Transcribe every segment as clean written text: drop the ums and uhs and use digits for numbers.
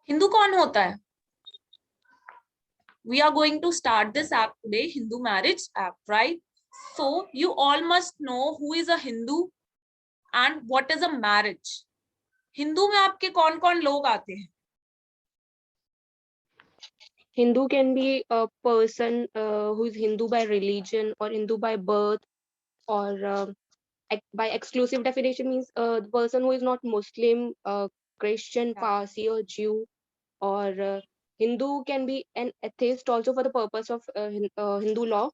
हिंदू कौन होता है? We are going to start this act today, Hindu Marriage Act, right? So you all must know who is a Hindu and what is a marriage. Hindu में आपके कौन कौन लोग आते हैं? Hindu can be a person who is Hindu by religion or Hindu by birth, or by exclusive definition means the person who is not Muslim, Christian, Parsi, or Jew, or Hindu can be an atheist also for the purpose of Hindu law,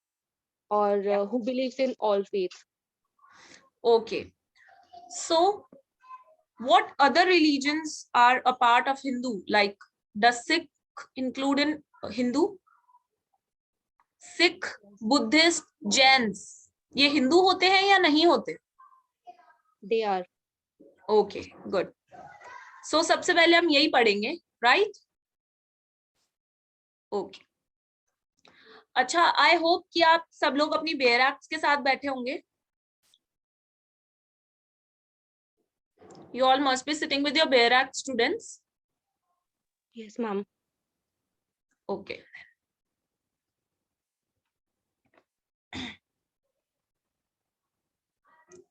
or who believes in all faiths. Okay. So what other religions are a part of Hindu? Like, does Sikh include in Hindu? Sikh, Buddhist, Jains, ये हिंदू होते हैं या नहीं होते? They are. Okay, good. So सबसे पहले हम यही पढ़ेंगे, right? Okay. अच्छा, आई होप कि आप सब लोग अपनी बेयर एक्ट्स के साथ बैठे होंगे. You all must be sitting with your bare act, students. Yes, ma'am. Okay.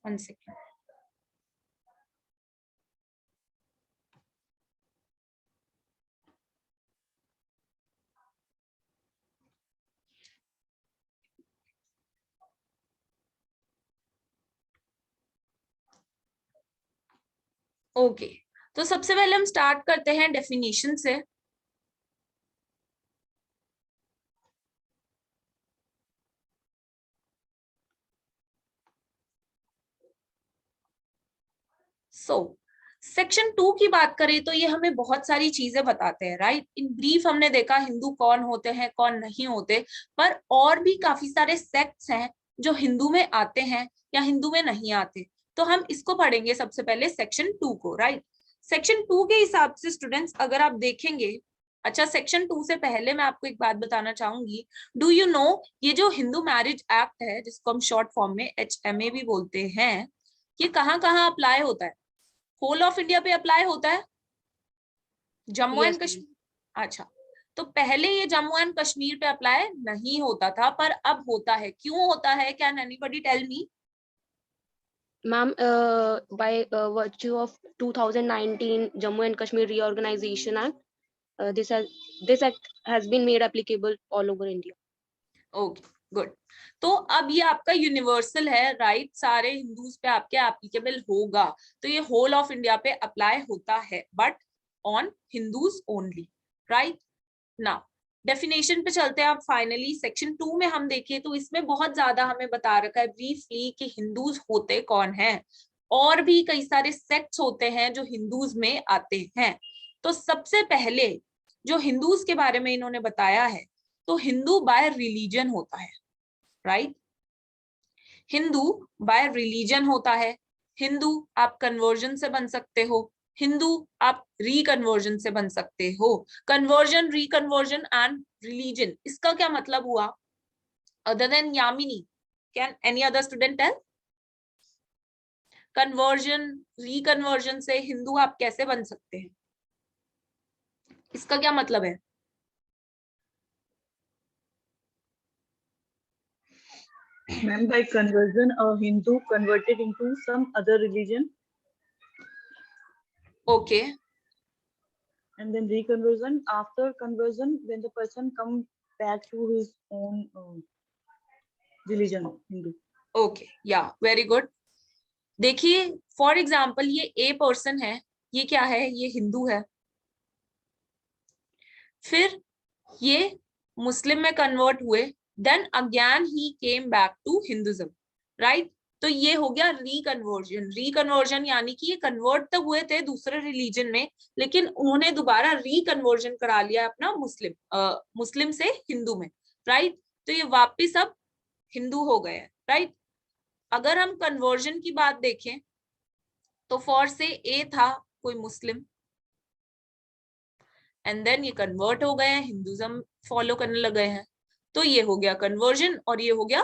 One second. Okay, तो सबसे पहले हम स्टार्ट करते हैं डेफिनेशन से. सो सेक्शन 2 की बात करें तो ये हमें बहुत सारी चीजें बताते हैं, राइट? इन ब्रीफ हमने देखा हिंदू कौन होते हैं, कौन नहीं होते, पर और भी काफी सारे सेक्ट्स हैं जो हिंदू में आते हैं या हिंदू में नहीं आते. तो हम इसको पढ़ेंगे सबसे पहले सेक्शन 2 को, राइट? सेक्शन 2 के हिसाब से स्टूडेंट्स अगर आप देखेंगे, अच्छा सेक्शन 2 से पहले मैं आपको एक बात बताना चाहूंगी. डू यू नो ये जो हिंदू मैरिज एक्ट है, जिसको हम शॉर्ट फॉर्म में HMA भी बोलते हैं, ये कहाँ कहाँ अप्लाई होता है? होल ऑफ इंडिया पे अप्लाई होता है? जम्मू एंड कश्मीर? अच्छा, तो पहले ये जम्मू एंड कश्मीर पे अप्लाई नहीं होता था, पर अब होता है. क्यों होता है? Can anybody tell me? Ma'am, by virtue of 2019 Jammu and Kashmir Reorganization Act, this act has been made applicable all over India. Okay, good. तो अब ये आपका यूनिवर्सल है, राइट? सारे हिंदूज पे आपके एप्लीकेबल होगा. तो ये होल ऑफ इंडिया पे अप्लाई होता है, but on Hindus only, right? Now definition पे चलते हैं. आप फाइनली सेक्शन 2 में हम देखें तो इसमें बहुत ज्यादा हमें बता रखा है ब्रीफली कि हिंदूज होते कौन हैं, और भी कई सारे सेक्ट्स होते हैं जो हिंदूज में आते हैं. तो सबसे पहले जो हिंदूज के बारे में इन्होंने बताया है, तो हिंदू बाय रिलीजन होता है, राइट? हिंदू बाय रिलीजन होता है. हिंदू आप कन्वर्जन से बन सकते हो, हिंदू आप रिकन्वर्जन से बन सकते हो. कन्वर्जन, रिकन्वर्जन एंड रिलीजन, इसका क्या मतलब हुआ? Other than Yamini, can any other student tell? Conversion, reconversion से हिंदू आप कैसे बन सकते हैं? इसका क्या मतलब है? Ma'am, by conversion, a Hindu converted into some other religion. Okay. And then reconversion. After conversion, when the person comes back to his own religion, Hindu. Okay, yeah, very good. देखिए फॉर एग्जाम्पल ये a person है, ये क्या है? ये हिंदू है. फिर ये मुस्लिम में कन्वर्ट हुए, then again he came back to Hinduism, right? तो ये हो गया रिकन्वर्जन. रिकन्वर्जन यानी कि ये कन्वर्ट तो हुए थे दूसरे रिलीजन में, लेकिन उन्होंने दोबारा रिकन्वर्जन करा लिया अपना मुस्लिम से हिंदू में, राइट? तो ये वापिस अब हिंदू हो गए हैं, राइट? अगर हम कन्वर्जन की बात देखें तो फॉर से ए था कोई मुस्लिम, एंड देन ये कन्वर्ट हो गए हैं, हिंदुइज्म फॉलो करने लगे हैं. तो ये हो गया कन्वर्जन और ये हो गया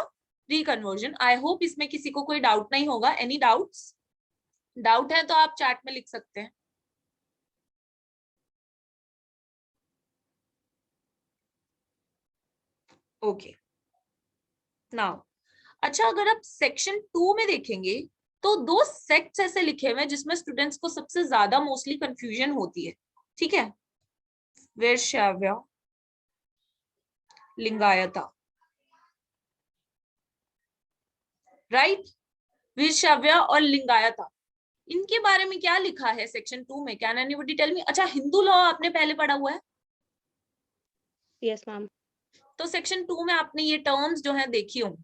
रिकन्वर्जन. आई होप इसमें किसी को कोई डाउट नहीं होगा. Any doubts? डाउट है तो आप चैट में लिख सकते हैं. ओके नाउ, अच्छा अगर आप सेक्शन 2 में देखेंगे तो 2 सेक्ट्स ऐसे लिखे हुए हैं जिसमें स्टूडेंट्स को सबसे ज्यादा मोस्टली कंफ्यूजन होती है, ठीक है, वैश्यव्य, लिंगायता, राइट, वैश्यव्य और लिंगायता, इनके बारे में क्या लिखा है सेक्शन 2 में? Can anybody tell me? अच्छा हिंदू लॉ आपने पहले पढ़ा हुआ है, Yes, ma'am. तो सेक्शन 2 में आपने ये टर्म्स जो है देखी होंगी,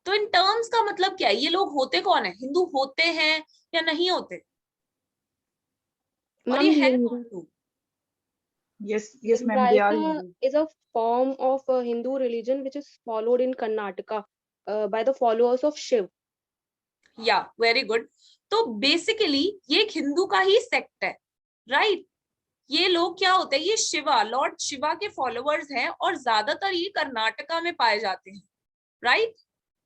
तो इन टर्म्स का मतलब क्या है? ये लोग होते कौन है? हिंदू होते हैं या नहीं होते? और Ma'am, ये है Linga, कौन लोग? Yes, ma'am. They are Lingayata Hindu. is a form of Hindu religion which is followed in Karnataka by the followers of Shiv. या वेरी गुड, तो बेसिकली ये एक हिंदू का ही सेक्ट है, राइट। ये लोग क्या होते हैं? ये शिवा, लॉर्ड शिवा के फॉलोअर्स हैं और ज्यादातर ये कर्नाटका में पाए जाते हैं, राइट।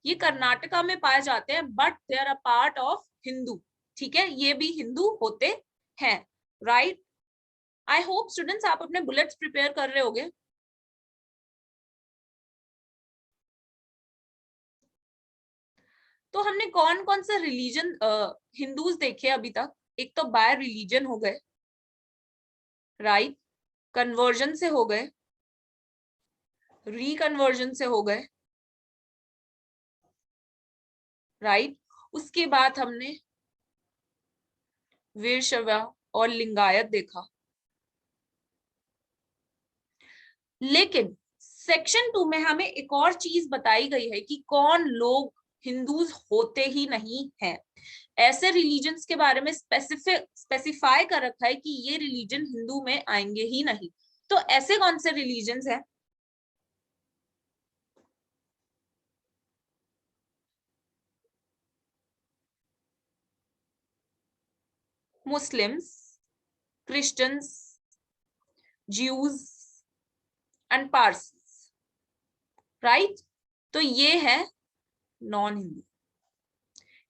ये कर्नाटका में पाए जाते हैं but they are a part of Hindu, ठीक है, ये भी हिंदू होते हैं, राइट। आई होप स्टूडेंट्स आप अपने बुलेट्स प्रिपेयर कर रहे होगे। तो हमने कौन कौन से रिलीजन हिंदूज देखे अभी तक? एक तो बाय रिलीजन हो गए, राइट, कन्वर्जन से हो गए, रिकन्वर्जन से हो गए, राइट। उसके बाद हमने वीरशैव और लिंगायत देखा। लेकिन सेक्शन 2 में हमें एक और चीज बताई गई है कि कौन लोग हिंदूज होते ही नहीं हैं। ऐसे रिलीजन्स के बारे में स्पेसिफाई कर रखा है कि ये रिलीजन हिंदू में आएंगे ही नहीं। तो ऐसे कौन से रिलीजन्स हैं? Muslims, Christians, Jews and Parsis, right. तो ये है नॉन हिंदू,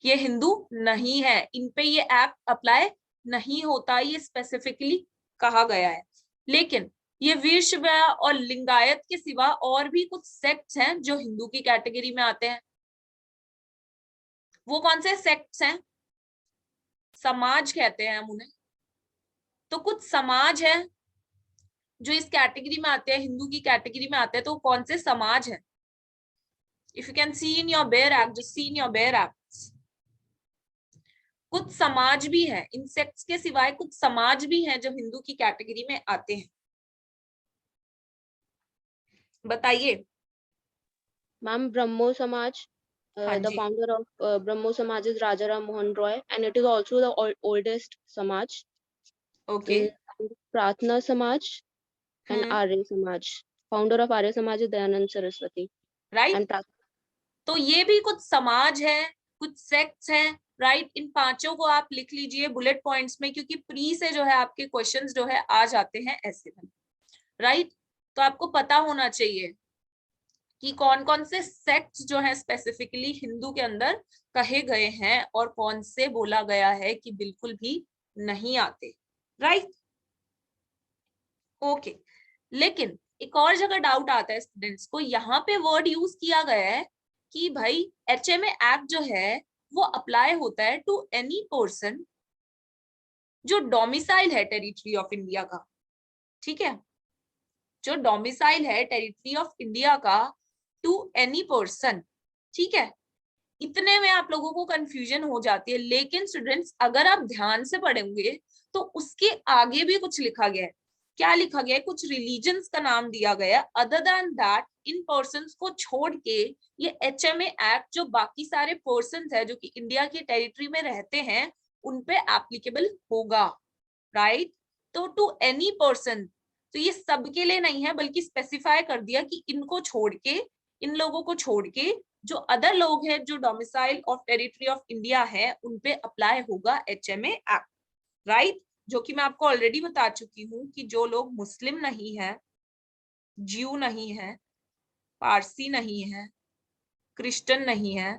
ये हिंदू नहीं है, इन पे ये एक्ट अप्लाई नहीं होता, ये स्पेसिफिकली कहा गया है। लेकिन ये वीरशैव और लिंगायत के सिवा और भी कुछ सेक्ट्स हैं जो हिंदू की कैटेगरी में आते हैं। वो कौन से सेक्ट्स हैं? समाज कहते हैं हम उन्हें। तो कुछ समाज है जो इस कैटेगरी में आते हैं, हिंदू की कैटेगरी में आते हैं। तो कौन से समाज है? If you can see in your bare act, just see in your bare act, कुछ समाज भी है, इन सेक्ट्स के सिवाय कुछ समाज भी हैं जो हिंदू की कैटेगरी में आते हैं। बताइए। Ma'am, Brahmo Samaj, हाँ the ji, founder of Brahmo Samaj is Rajaram Mohan Roy, and it is also the oldest Samaj. Okay, And Pratna Samaj and Arya Samaj. Founder of Arya Samaj is Dayanand Saraswati. Right. And तो ये भी कुछ समाज है, कुछ sects हैं, right. इन पांचों को आप लिख लीजिए बुलेट पॉइंट्स में, क्योंकि प्री से जो है आपके क्वेश्चंस जो है आ जाते हैं ऐसे में, राइट। तो आपको पता होना चाहिए कि कौन कौन से सेक्ट्स जो है स्पेसिफिकली हिंदू के अंदर कहे गए हैं और कौन से बोला गया है कि बिल्कुल भी नहीं आते, राइट। ओके, लेकिन एक और जगह डाउट आता है स्टूडेंट्स को, यहाँ पे वर्ड यूज किया गया है कि भाई HMA एक्ट जो है वो अप्लाई होता है टू एनी पर्सन जो डोमिसाइल है टेरिटरी ऑफ इंडिया का, ठीक है, जो डोमिसाइल है टेरिटरी ऑफ इंडिया का, टू एनी पर्सन, ठीक है। इतने में आप लोगों को कंफ्यूजन हो जाती है। लेकिन स्टूडेंट्स अगर आप ध्यान से पढ़ेंगे तो उसके आगे भी कुछ लिखा गया है। क्या लिखा गया है? कुछ रिलीजन्स का नाम दिया गया है। Other than that, in persons को छोड़ के ये HMA एक्ट जो बाकी सारे पर्सन्स है जो कि इंडिया की टेरिटरी में रहते हैं उन पे एप्लीकेबल होगा, राइट। तो टू एनी पर्सन, तो ये सबके लिए नहीं है बल्कि स्पेसिफाई कर दिया कि इनको छोड़ के, इन लोगों को छोड़ के जो अदर लोग हैं जो domicile of territory of India है उन पे अप्लाई होगा HMA एक्ट, राइट। जो कि मैं आपको ऑलरेडी बता चुकी हूँ कि जो लोग मुस्लिम नहीं है, ज्यू नहीं है, पारसी नहीं है, क्रिश्चियन नहीं है,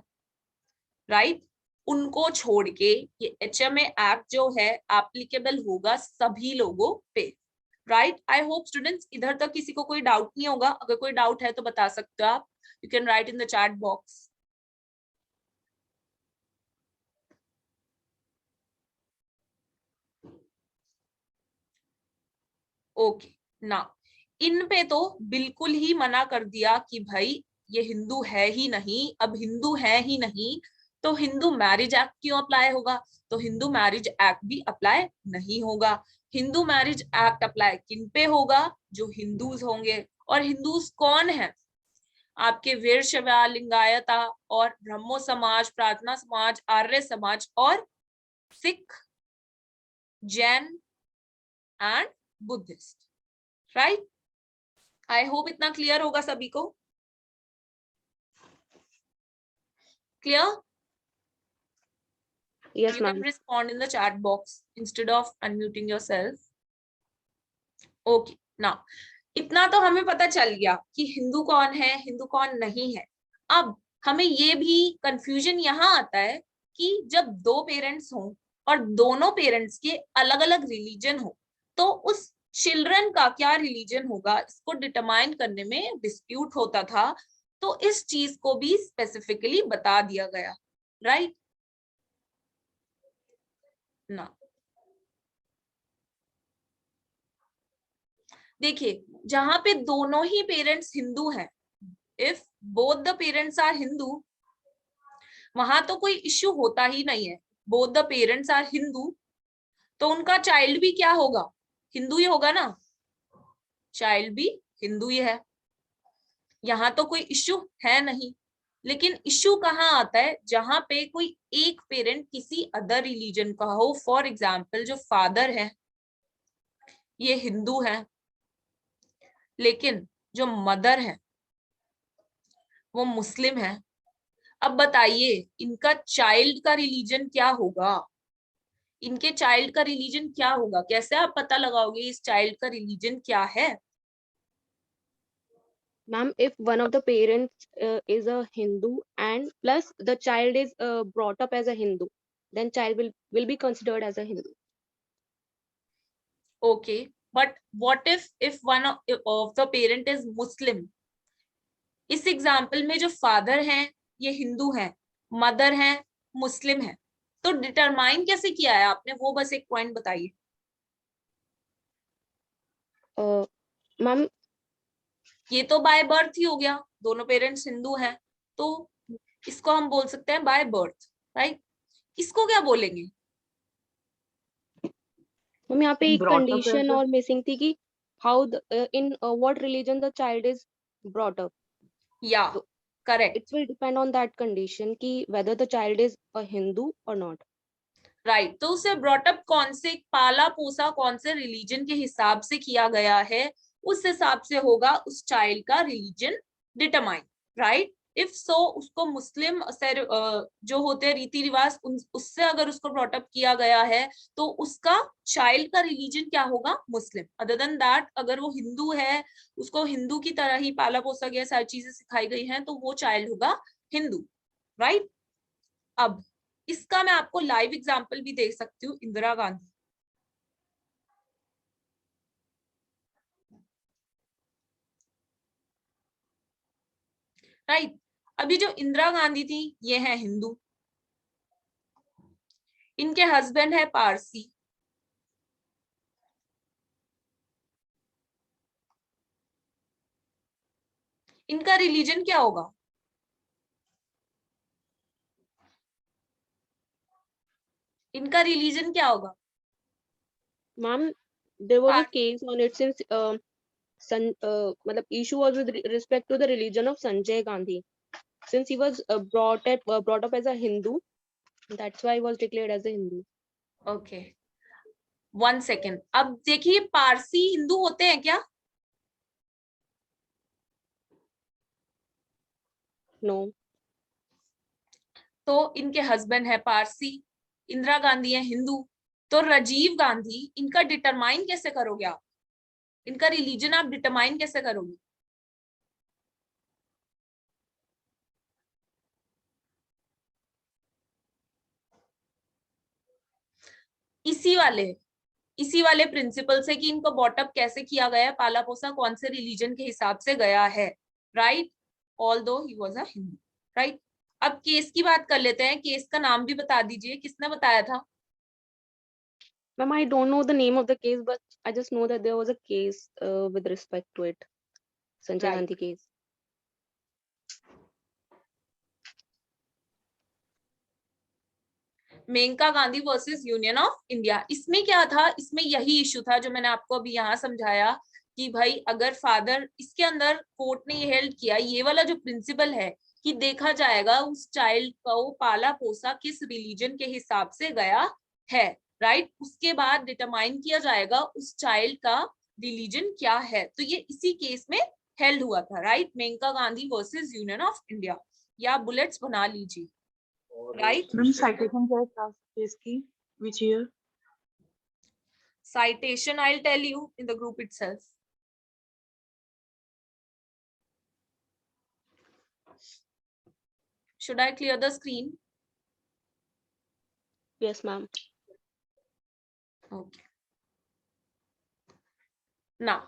राइट, उनको छोड़ के ये HMA एक्ट जो है एप्लीकेबल होगा सभी लोगों पे, राइट। आई होप स्टूडेंट्स इधर तक किसी को कोई डाउट नहीं होगा, अगर कोई डाउट है तो बता सकते हो आप, you can write in the chat box. Okay ना, इन पे तो बिल्कुल ही मना कर दिया कि भाई ये हिंदू है ही नहीं, अब हिंदू है ही नहीं तो हिंदू मैरिज एक्ट क्यों अप्लाई होगा, तो हिंदू मैरिज एक्ट भी अप्लाई नहीं होगा। हिंदू मैरिज एक्ट अप्लाई किन पे होगा, जो हिंदूज होंगे। और हिंदूज कौन है, आपके वीरशैव लिंगायत और ब्रह्मो समाज, प्रार्थना समाज, आर्य समाज और Sikh, Jain and Buddhist, right. I hope इतना क्लियर होगा सभी को। Clear? Yes, You can ma'am. respond in the chat box instead of unmuting yourself. Okay, now इतना तो हमें पता चल गया कि हिंदू कौन है, हिंदू कौन नहीं है। अब हमें ये भी कंफ्यूजन यहाँ आता है कि जब दो पेरेंट्स हों और दोनों पेरेंट्स के अलग अलग रिलीजन हो, तो उस चिल्ड्रन का क्या रिलीजन होगा, इसको डिटरमाइन करने में डिस्प्यूट होता था। तो इस चीज को भी स्पेसिफिकली बता दिया गया, राइट ना। देखिए जहां पे दोनों ही पेरेंट्स हिंदू हैं, if both the parents are Hindu, वहां तो कोई इश्यू होता ही नहीं है। Both the parents are Hindu, तो उनका चाइल्ड भी क्या होगा, हिंदू ही होगा ना, चाइल्ड भी हिंदू ही है, यहाँ तो कोई इश्यू है नहीं। लेकिन इश्यू कहाँ आता है, जहां पे कोई एक पेरेंट किसी अदर रिलीजन का हो। फॉर एग्जाम्पल जो फादर है ये हिंदू है, लेकिन जो मदर है वो मुस्लिम है। अब बताइए इनका चाइल्ड का रिलीजन क्या होगा, इनके चाइल्ड का रिलीजन क्या होगा, कैसे आप पता लगाओगे इस चाइल्ड का रिलीजन क्या है। Ma'am, if one of the parents is a Hindu and plus the child is brought up as a Hindu, then child will be considered as a Hindu. Okay, but what if one of the parent is Muslim. इस example में जो father हैं ये हिंदू हैं, mother हैं मुस्लिम है, तो determine कैसे किया है आपने, वो बस एक पॉइंट बताइए। Ma'am, ये तो बाय बर्थ ही हो गया, दोनों पेरेंट्स हिंदू हैं, तो इसको हम बोल सकते हैं बाय बर्थ, राइट। इसको क्या बोलेंगे, ma'am यहाँ पे एक brought up as condition a और missing थी कि how in what religion the child is brought up. या So correct, it will depend on that condition कि whether the child is a Hindu or not. Right. तो उसे brought up कौन से, पाला पोसा कौन से रिलीजन के हिसाब से किया गया है, उस हिसाब से होगा उस चाइल्ड का religion determine, right. If so उसको मुस्लिम जो होते हैं रीति रिवाज उससे अगर उसको ब्रॉटअप किया गया है तो उसका चाइल्ड का रिलीजन क्या होगा, मुस्लिम। अदर देन दैट अगर वो हिंदू है, उसको हिंदू की तरह ही पाला पोसा गया, सारी चीजें सिखाई गई हैं, तो वो चाइल्ड होगा हिंदू, राइट। अब इसका मैं आपको लाइव एग्जांपल भी दे सकती हूँ, इंदिरा गांधी, राइट। अभी जो इंदिरा गांधी थी ये है हिंदू, इनके हस्बैंड है पारसी, इनका रिलीजन क्या होगा, इनका रिलीजन क्या होगा। Ma'am, there was a पार- case on it since मतलब issue was with respect to the religion of Sanjay Gandhi. Since he was brought up as a Hindu, that's why he was declared as a Hindu. Okay, one second. अब देखिए पारसी हिंदू होते हैं क्या, No. तो इनके husband है पारसी, इंदिरा गांधी है हिंदू, तो राजीव गांधी इनका डिटरमाइन कैसे करोगे आप, इनका रिलीजन आप डिटरमाइन कैसे करोगे। इसी वाले इसी वाले प्रिंसिपल से कि इनको बॉटअप कैसे किया गया है, पाला पोसा कौन से रिलीजन के हिसाब से गया है, right, although he was a Hindu, right. अब केस की बात कर लेते हैं, केस का नाम भी बता दीजिए, किसने बताया था? Ma'am, I don't know the name of the case, but I just know that there was a case with respect to it. Sanjay Right. Gandhi case. Maneka Gandhi versus Union of India. इसमें क्या था, इसमें यही इशू था जो मैंने आपको अभी यहाँ समझाया कि भाई अगर फादर, इसके अंदर कोर्ट ने ये हेल्ड किया, ये वाला जो प्रिंसिपल है कि देखा जाएगा उस चाइल्ड को पाला पोसा किस रिलीजन के हिसाब से गया है, राइट। उसके बाद डिटरमाइन किया जाएगा उस चाइल्ड का रिलीजन क्या है। तो ये इसी केस में हेल्ड हुआ था, right, Maneka Gandhi versus Union of India. या बुलेट्स बना लीजिए, राइट। मैम साइटेशन क्या है क्लास केस की, which year? Citation I'll tell you in the group itself. Should I clear the screen? Yes, ma'am. Okay. Now,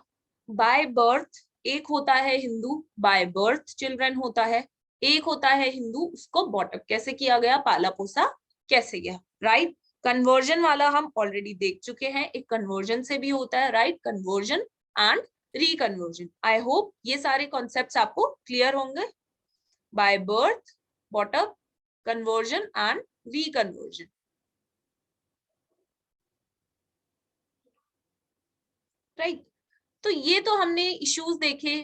by birth एक होता है Hindu, by birth children होता है, एक होता है हिंदू, उसको बॉटअप कैसे किया गया, पाला पोसा कैसे गया, राइट। कन्वर्जन वाला हम ऑलरेडी देख चुके हैं, एक कन्वर्जन से भी होता है, right, conversion and reconversion. I hope ये सारे कॉन्सेप्ट्स आपको क्लियर होंगे। By birth, brought up, conversion and reconversion, right. तो ये तो हमने इश्यूज देखे,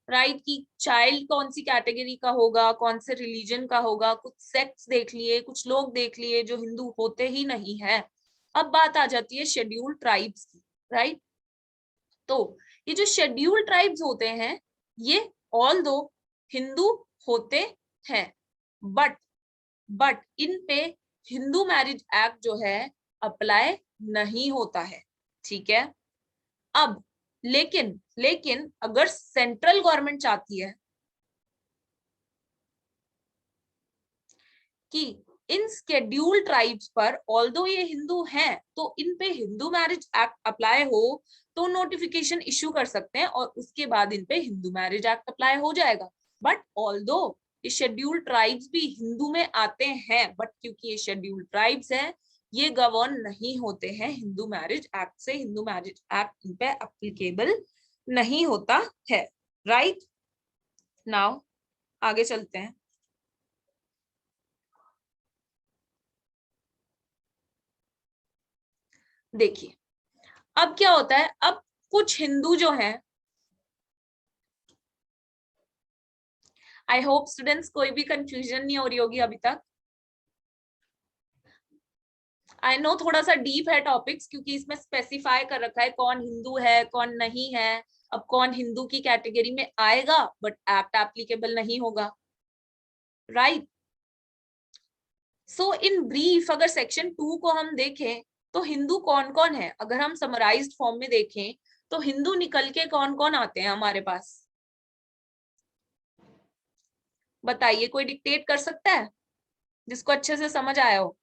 राइट, कि चाइल्ड कौन सी कैटेगरी का होगा, कौन से रिलीजन का होगा, कुछ सेक्ट्स देख लिए, कुछ लोग देख लिए जो हिंदू होते ही नहीं है। अब बात आ जाती है शेड्यूल्ड ट्राइब्स की, राइट। तो ये जो शेड्यूल्ड ट्राइब्स होते हैं, ये ऑल दो हिंदू होते हैं, बट इन पे हिंदू मैरिज एक्ट जो है अप्लाई नहीं होता है, ठीक है। अब लेकिन अगर सेंट्रल गवर्नमेंट चाहती है कि इन स्केड्यूल्ड ट्राइब्स पर ऑल्दो ये हिंदू हैं तो इन पे हिंदू मैरिज एक्ट अप्लाई हो, तो नोटिफिकेशन इश्यू कर सकते हैं और उसके बाद इन पे हिंदू मैरिज एक्ट अप्लाई हो जाएगा। बट ऑल्दो ये शेड्यूल्ड ट्राइब्स भी हिंदू में आते हैं, बट क्योंकि ये शेड्यूल्ड ट्राइब्स हैं, ये गवर्न नहीं होते हैं हिंदू मैरिज एक्ट से, हिंदू मैरिज एक्ट इन पे एप्लीकेबल नहीं होता है, राइट। नाउ आगे चलते हैं। देखिए अब क्या होता है, अब कुछ हिंदू जो हैं, आई होप स्टूडेंट्स कोई भी कंफ्यूजन नहीं हो रही होगी अभी तक। आई नो थोड़ा सा डीप है टॉपिक्स, क्योंकि इसमें स्पेसिफाई कर रखा है कौन हिंदू है कौन नहीं है। अब कौन हिंदू की कैटेगरी में आएगा बट एक्ट एप्लीकेबल नहीं होगा, राइट। सो इन ब्रीफ अगर सेक्शन 2 को हम देखें तो हिंदू कौन कौन है, अगर हम समराइज्ड फॉर्म में देखें तो हिंदू निकल के कौन कौन आते हैं हमारे पास, बताइए, कोई डिक्टेट कर सकता है जिसको अच्छे से समझ आया हो?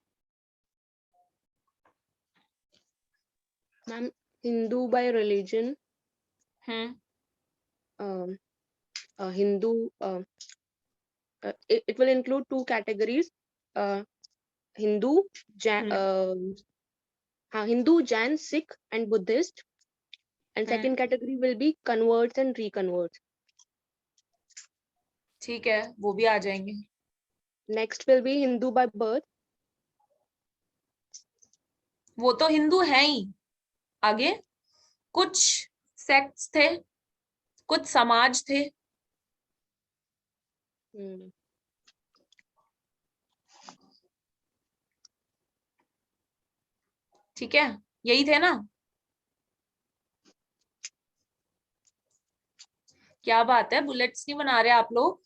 Ma'am, Hindu by religion, Hindu, it will include two categories, Hindu, Hindu, Jain, Sikh, and Buddhist. And second category will be converts and reconverts. ठीक है, वो भी आ जाएंगे। Next will be Hindu by birth. वो तो हिंदू है ही। आगे कुछ सेक्ट्स थे, कुछ समाज थे, ठीक है, यही थे ना? क्या बात है, बुलेट्स नहीं बना रहे आप लोग?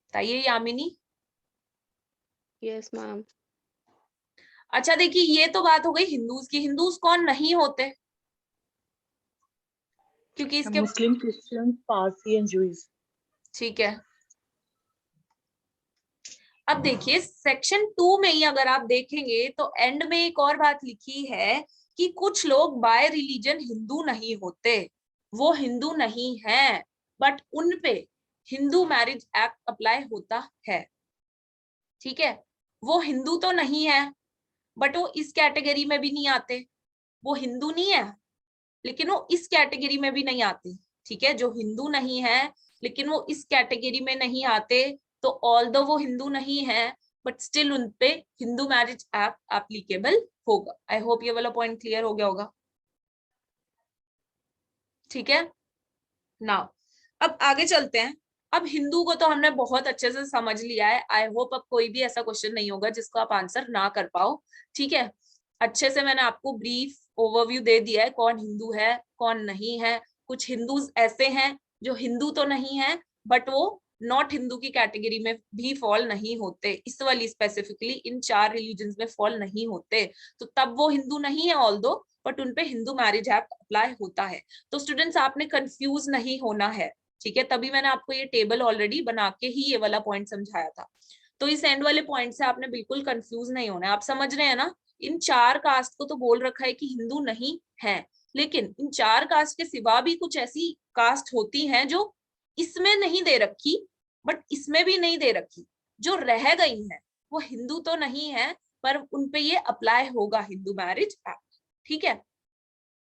बताइए यामिनी। Yes, ma'am. अच्छा देखिए, ये तो बात हो गई हिंदूज की। हिंदूज कौन नहीं होते, क्योंकि इसके मुस्लिम, क्रिश्चियन, पारसी एंड जूस। ठीक है। अब देखिए सेक्शन 2 में ही अगर आप देखेंगे तो एंड में एक और बात लिखी है कि कुछ लोग बाय रिलीजन हिंदू नहीं होते, वो हिंदू नहीं है, बट उन पे हिंदू मैरिज एक्ट अप्लाई होता है। ठीक है, वो हिंदू तो नहीं है, बट वो इस कैटेगरी में भी नहीं आते, वो हिंदू नहीं है लेकिन वो इस कैटेगरी में भी नहीं आते। ठीक है, जो हिंदू नहीं है लेकिन वो इस कैटेगरी में नहीं आते, तो ऑल्दो वो हिंदू नहीं है बट स्टिल उनपे हिंदू मैरिज एक्ट एप्लीकेबल होगा। आई होप ये वाला पॉइंट क्लियर हो गया होगा। ठीक है, नाउ अब आगे चलते हैं। अब हिंदू को तो हमने बहुत अच्छे से समझ लिया है। आई होप अब कोई भी ऐसा क्वेश्चन नहीं होगा जिसको आप आंसर ना कर पाओ। ठीक है, अच्छे से मैंने आपको ब्रीफ ओवरव्यू दे दिया है कौन हिंदू है कौन नहीं है। कुछ हिंदूज ऐसे हैं जो हिंदू तो नहीं है बट वो नॉट हिंदू की कैटेगरी में भी फॉल नहीं होते, इस वाली स्पेसिफिकली इन 4 रिलीजन्स में फॉल नहीं होते, तो तब वो हिंदू नहीं है ऑल्दो, बट उनपे हिंदू मैरिज एक्ट अप्लाई होता है। तो स्टूडेंट्स आपने कंफ्यूज नहीं होना है। ठीक है, तभी मैंने आपको ये टेबल ऑलरेडी बना के ही ये वाला पॉइंट समझाया था। तो इस एंड वाले पॉइंट से आपने बिल्कुल कंफ्यूज नहीं होना है। आप समझ रहे हैं ना, इन 4 कास्ट को तो बोल रखा है कि हिंदू नहीं है, लेकिन इन 4 कास्ट के सिवा भी कुछ ऐसी कास्ट होती हैं जो इसमें नहीं दे रखी बट इसमें भी नहीं दे रखी, जो रह गई हैं, वो हिंदू तो नहीं है पर उनपे ये अप्लाई होगा हिंदू मैरिज एक्ट। ठीक है,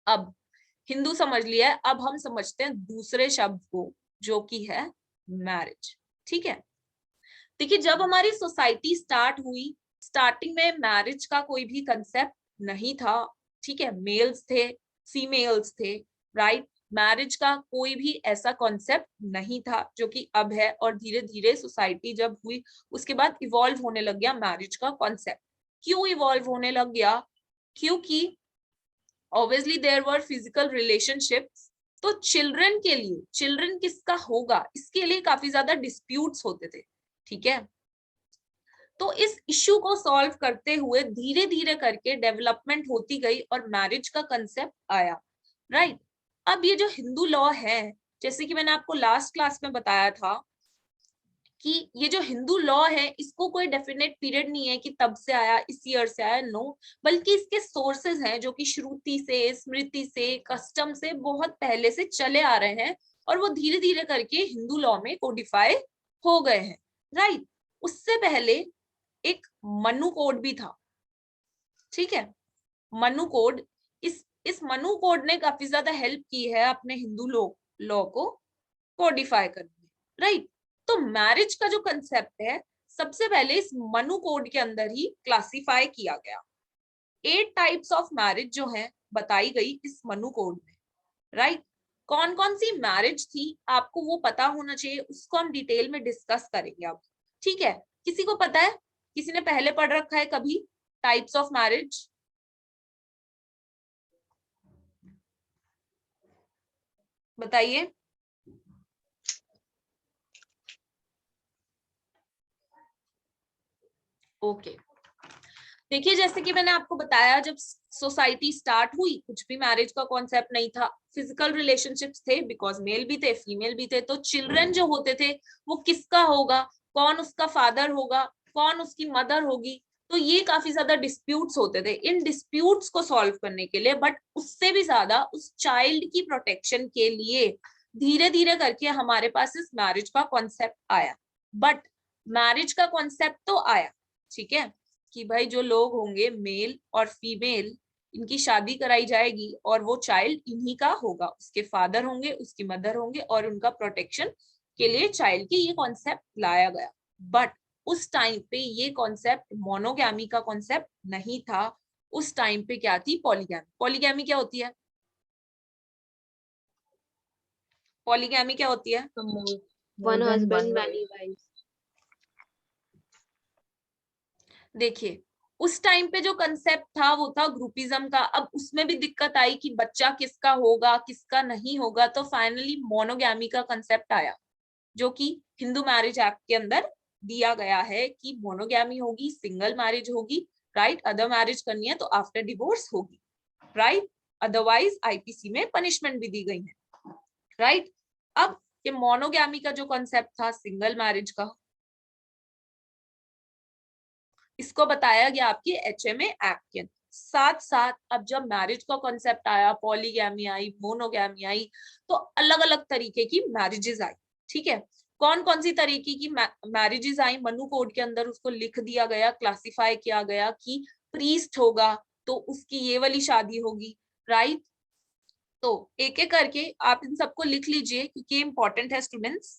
अब हिंदू समझ लिया है, अब हम समझते हैं दूसरे शब्द को जो कि है मैरिज। ठीक है, देखिए जब हमारी सोसाइटी स्टार्ट हुई, स्टार्टिंग में मैरिज का कोई भी कंसेप्ट नहीं था। ठीक है, मेल्स थे फीमेल्स थे, राइट। मैरिज का कोई भी ऐसा कॉन्सेप्ट नहीं था जो कि अब है, और धीरे धीरे सोसाइटी जब हुई उसके बाद इवॉल्व होने लग गया मैरिज का कॉन्सेप्ट। क्यों इवॉल्व होने लग गया? क्योंकि obviously there were physical relationships, तो चिल्ड्रन के लिए, चिल्ड्रन किसका होगा इसके लिए काफी ज्यादा डिस्प्यूट्स होते थे। ठीक है, तो इस इश्यू को सॉल्व करते हुए धीरे धीरे करके डेवलपमेंट होती गई और मैरिज का कंसेप्ट आया, राइट। अब ये जो हिंदू लॉ है, जैसे कि मैंने आपको लास्ट क्लास में बताया था कि ये जो हिंदू लॉ है इसको कोई डेफिनेट पीरियड नहीं है कि तब से आया, इस ईयर से आया, नो, बल्कि इसके सोर्सेज हैं जो कि श्रुति से, स्मृति से, कस्टम से बहुत पहले से चले आ रहे हैं और वो धीरे धीरे करके हिंदू लॉ में कोडिफाई हो गए हैं, राइट। उससे पहले एक मनु कोड भी था। ठीक है, मनु कोड, इस मनु कोड ने काफी ज्यादा हेल्प की है अपने हिंदू लॉ को कोडिफाई करने में, राइट। तो मैरिज का जो कंसेप्ट है सबसे पहले इस मनु कोड के अंदर ही क्लासिफाई किया गया। 8 टाइप्स ऑफ मैरिज जो है बताई गई इस मनु कोड में, राइट। कौन कौन सी मैरिज थी आपको वो पता होना चाहिए, उसको हम डिटेल में डिस्कस करेंगे अब। ठीक है, किसी को पता है, किसी ने पहले पढ़ रखा है कभी टाइप्स ऑफ मैरिज? बताइए। ओके, देखिए जैसे कि मैंने आपको बताया जब सोसाइटी स्टार्ट हुई कुछ भी मैरिज का कॉन्सेप्ट नहीं था, फिजिकल रिलेशनशिप्स थे बिकॉज मेल भी थे फीमेल भी थे, तो चिल्ड्रन जो होते थे वो किसका होगा, कौन उसका फादर होगा, कौन उसकी मदर होगी, तो ये काफी ज्यादा डिस्प्यूट्स होते थे। इन डिस्प्यूट्स को सॉल्व करने के लिए, बट उससे भी ज्यादा उस चाइल्ड की प्रोटेक्शन के लिए धीरे धीरे करके हमारे पास इस मैरिज का कॉन्सेप्ट आया। बट मैरिज का कॉन्सेप्ट तो आया, ठीक है, कि भाई जो लोग होंगे मेल और फीमेल, इनकी शादी कराई जाएगी और वो चाइल्ड इन्हीं का होगा, उसके फादर होंगे, उसकी मदर होंगे और उनका प्रोटेक्शन के लिए चाइल्ड की ये कॉन्सेप्ट लाया गया। बट उस टाइम पे ये कॉन्सेप्ट मोनोगैमी का कॉन्सेप्ट नहीं था, उस टाइम पे क्या थी, पॉलीगैमी। पॉलीगैमी क्या होती है? पॉलीगैमी क्या होती है? One husband, many wives. देखिए उस टाइम पे जो कंसेप्ट था वो था ग्रुपिज्म का। अब उसमें भी दिक्कत आई कि बच्चा किसका होगा किसका नहीं होगा, तो फाइनली मोनोगैमी का कंसेप्ट आया जो कि हिंदू मैरिज एक्ट के अंदर दिया गया है कि मोनोगैमी होगी, सिंगल मैरिज होगी, राइट। अदर मैरिज करनी है तो आफ्टर डिवोर्स होगी, राइट, अदरवाइज आईपीसी में पनिशमेंट भी दी गई है, राइट। अब ये मोनोगैमी का जो कंसेप्ट था सिंगल मैरिज का, इसको बताया गया आपके HMA एक्ट के अंदर। साथ साथ अब जब मैरिज का कॉन्सेप्ट आया, पॉलीगैमी आई, मोनोगैमी आई, तो अलग अलग तरीके की मैरिजेस आई। ठीक है, कौन कौन सी तरीके की मैरिजेस आई मनु कोड के अंदर उसको लिख दिया गया, क्लासिफाई किया गया कि प्रीस्ट होगा तो उसकी ये वाली शादी होगी, राइट। तो एक एक करके आप इन सबको लिख लीजिए क्योंकि इंपॉर्टेंट है स्टूडेंट्स।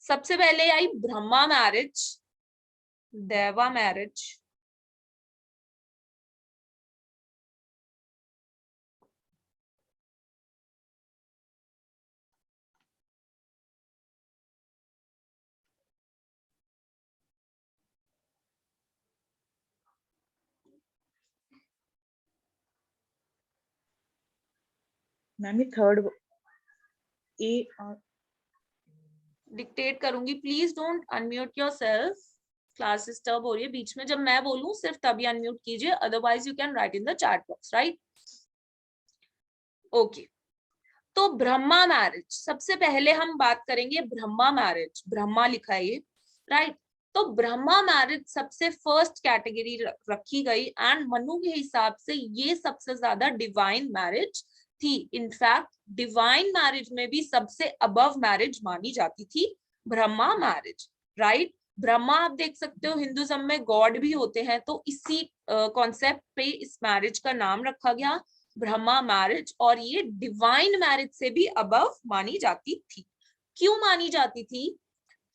सबसे पहले आई ब्रह्मा मैरिज, देवा मैरिज, मैम ये थर्ड ए डिक्टेट करूंगी, please don't unmute yourself, class disturb हो रही है बीच में, जब मैं बोलूं सिर्फ तभी अनम्यूट कीजिए, otherwise you can write in the chat box, right. Okay, तो ब्रह्मा मैरिज, सबसे पहले हम बात करेंगे ब्रह्मा मैरिज, ब्रह्मा लिखा है ये, राइट। तो ब्रह्मा मैरिज सबसे फर्स्ट कैटेगरी रखी गई एंड मनु के हिसाब से ये सबसे ज्यादा डिवाइन मैरिज थी। इनफैक्ट डिवाइन मैरिज में भी सबसे अबव मैरिज मानी जाती थी ब्रह्मा मैरिज, राइट। ब्रह्मा आप देख सकते हो हिंदुइज्म में गॉड भी होते हैं, तो इसी कॉन्सेप्ट पे इस मैरिज का नाम रखा गया ब्रह्मा मैरिज, और ये डिवाइन मैरिज से भी अबव मानी जाती थी। क्यों मानी जाती थी?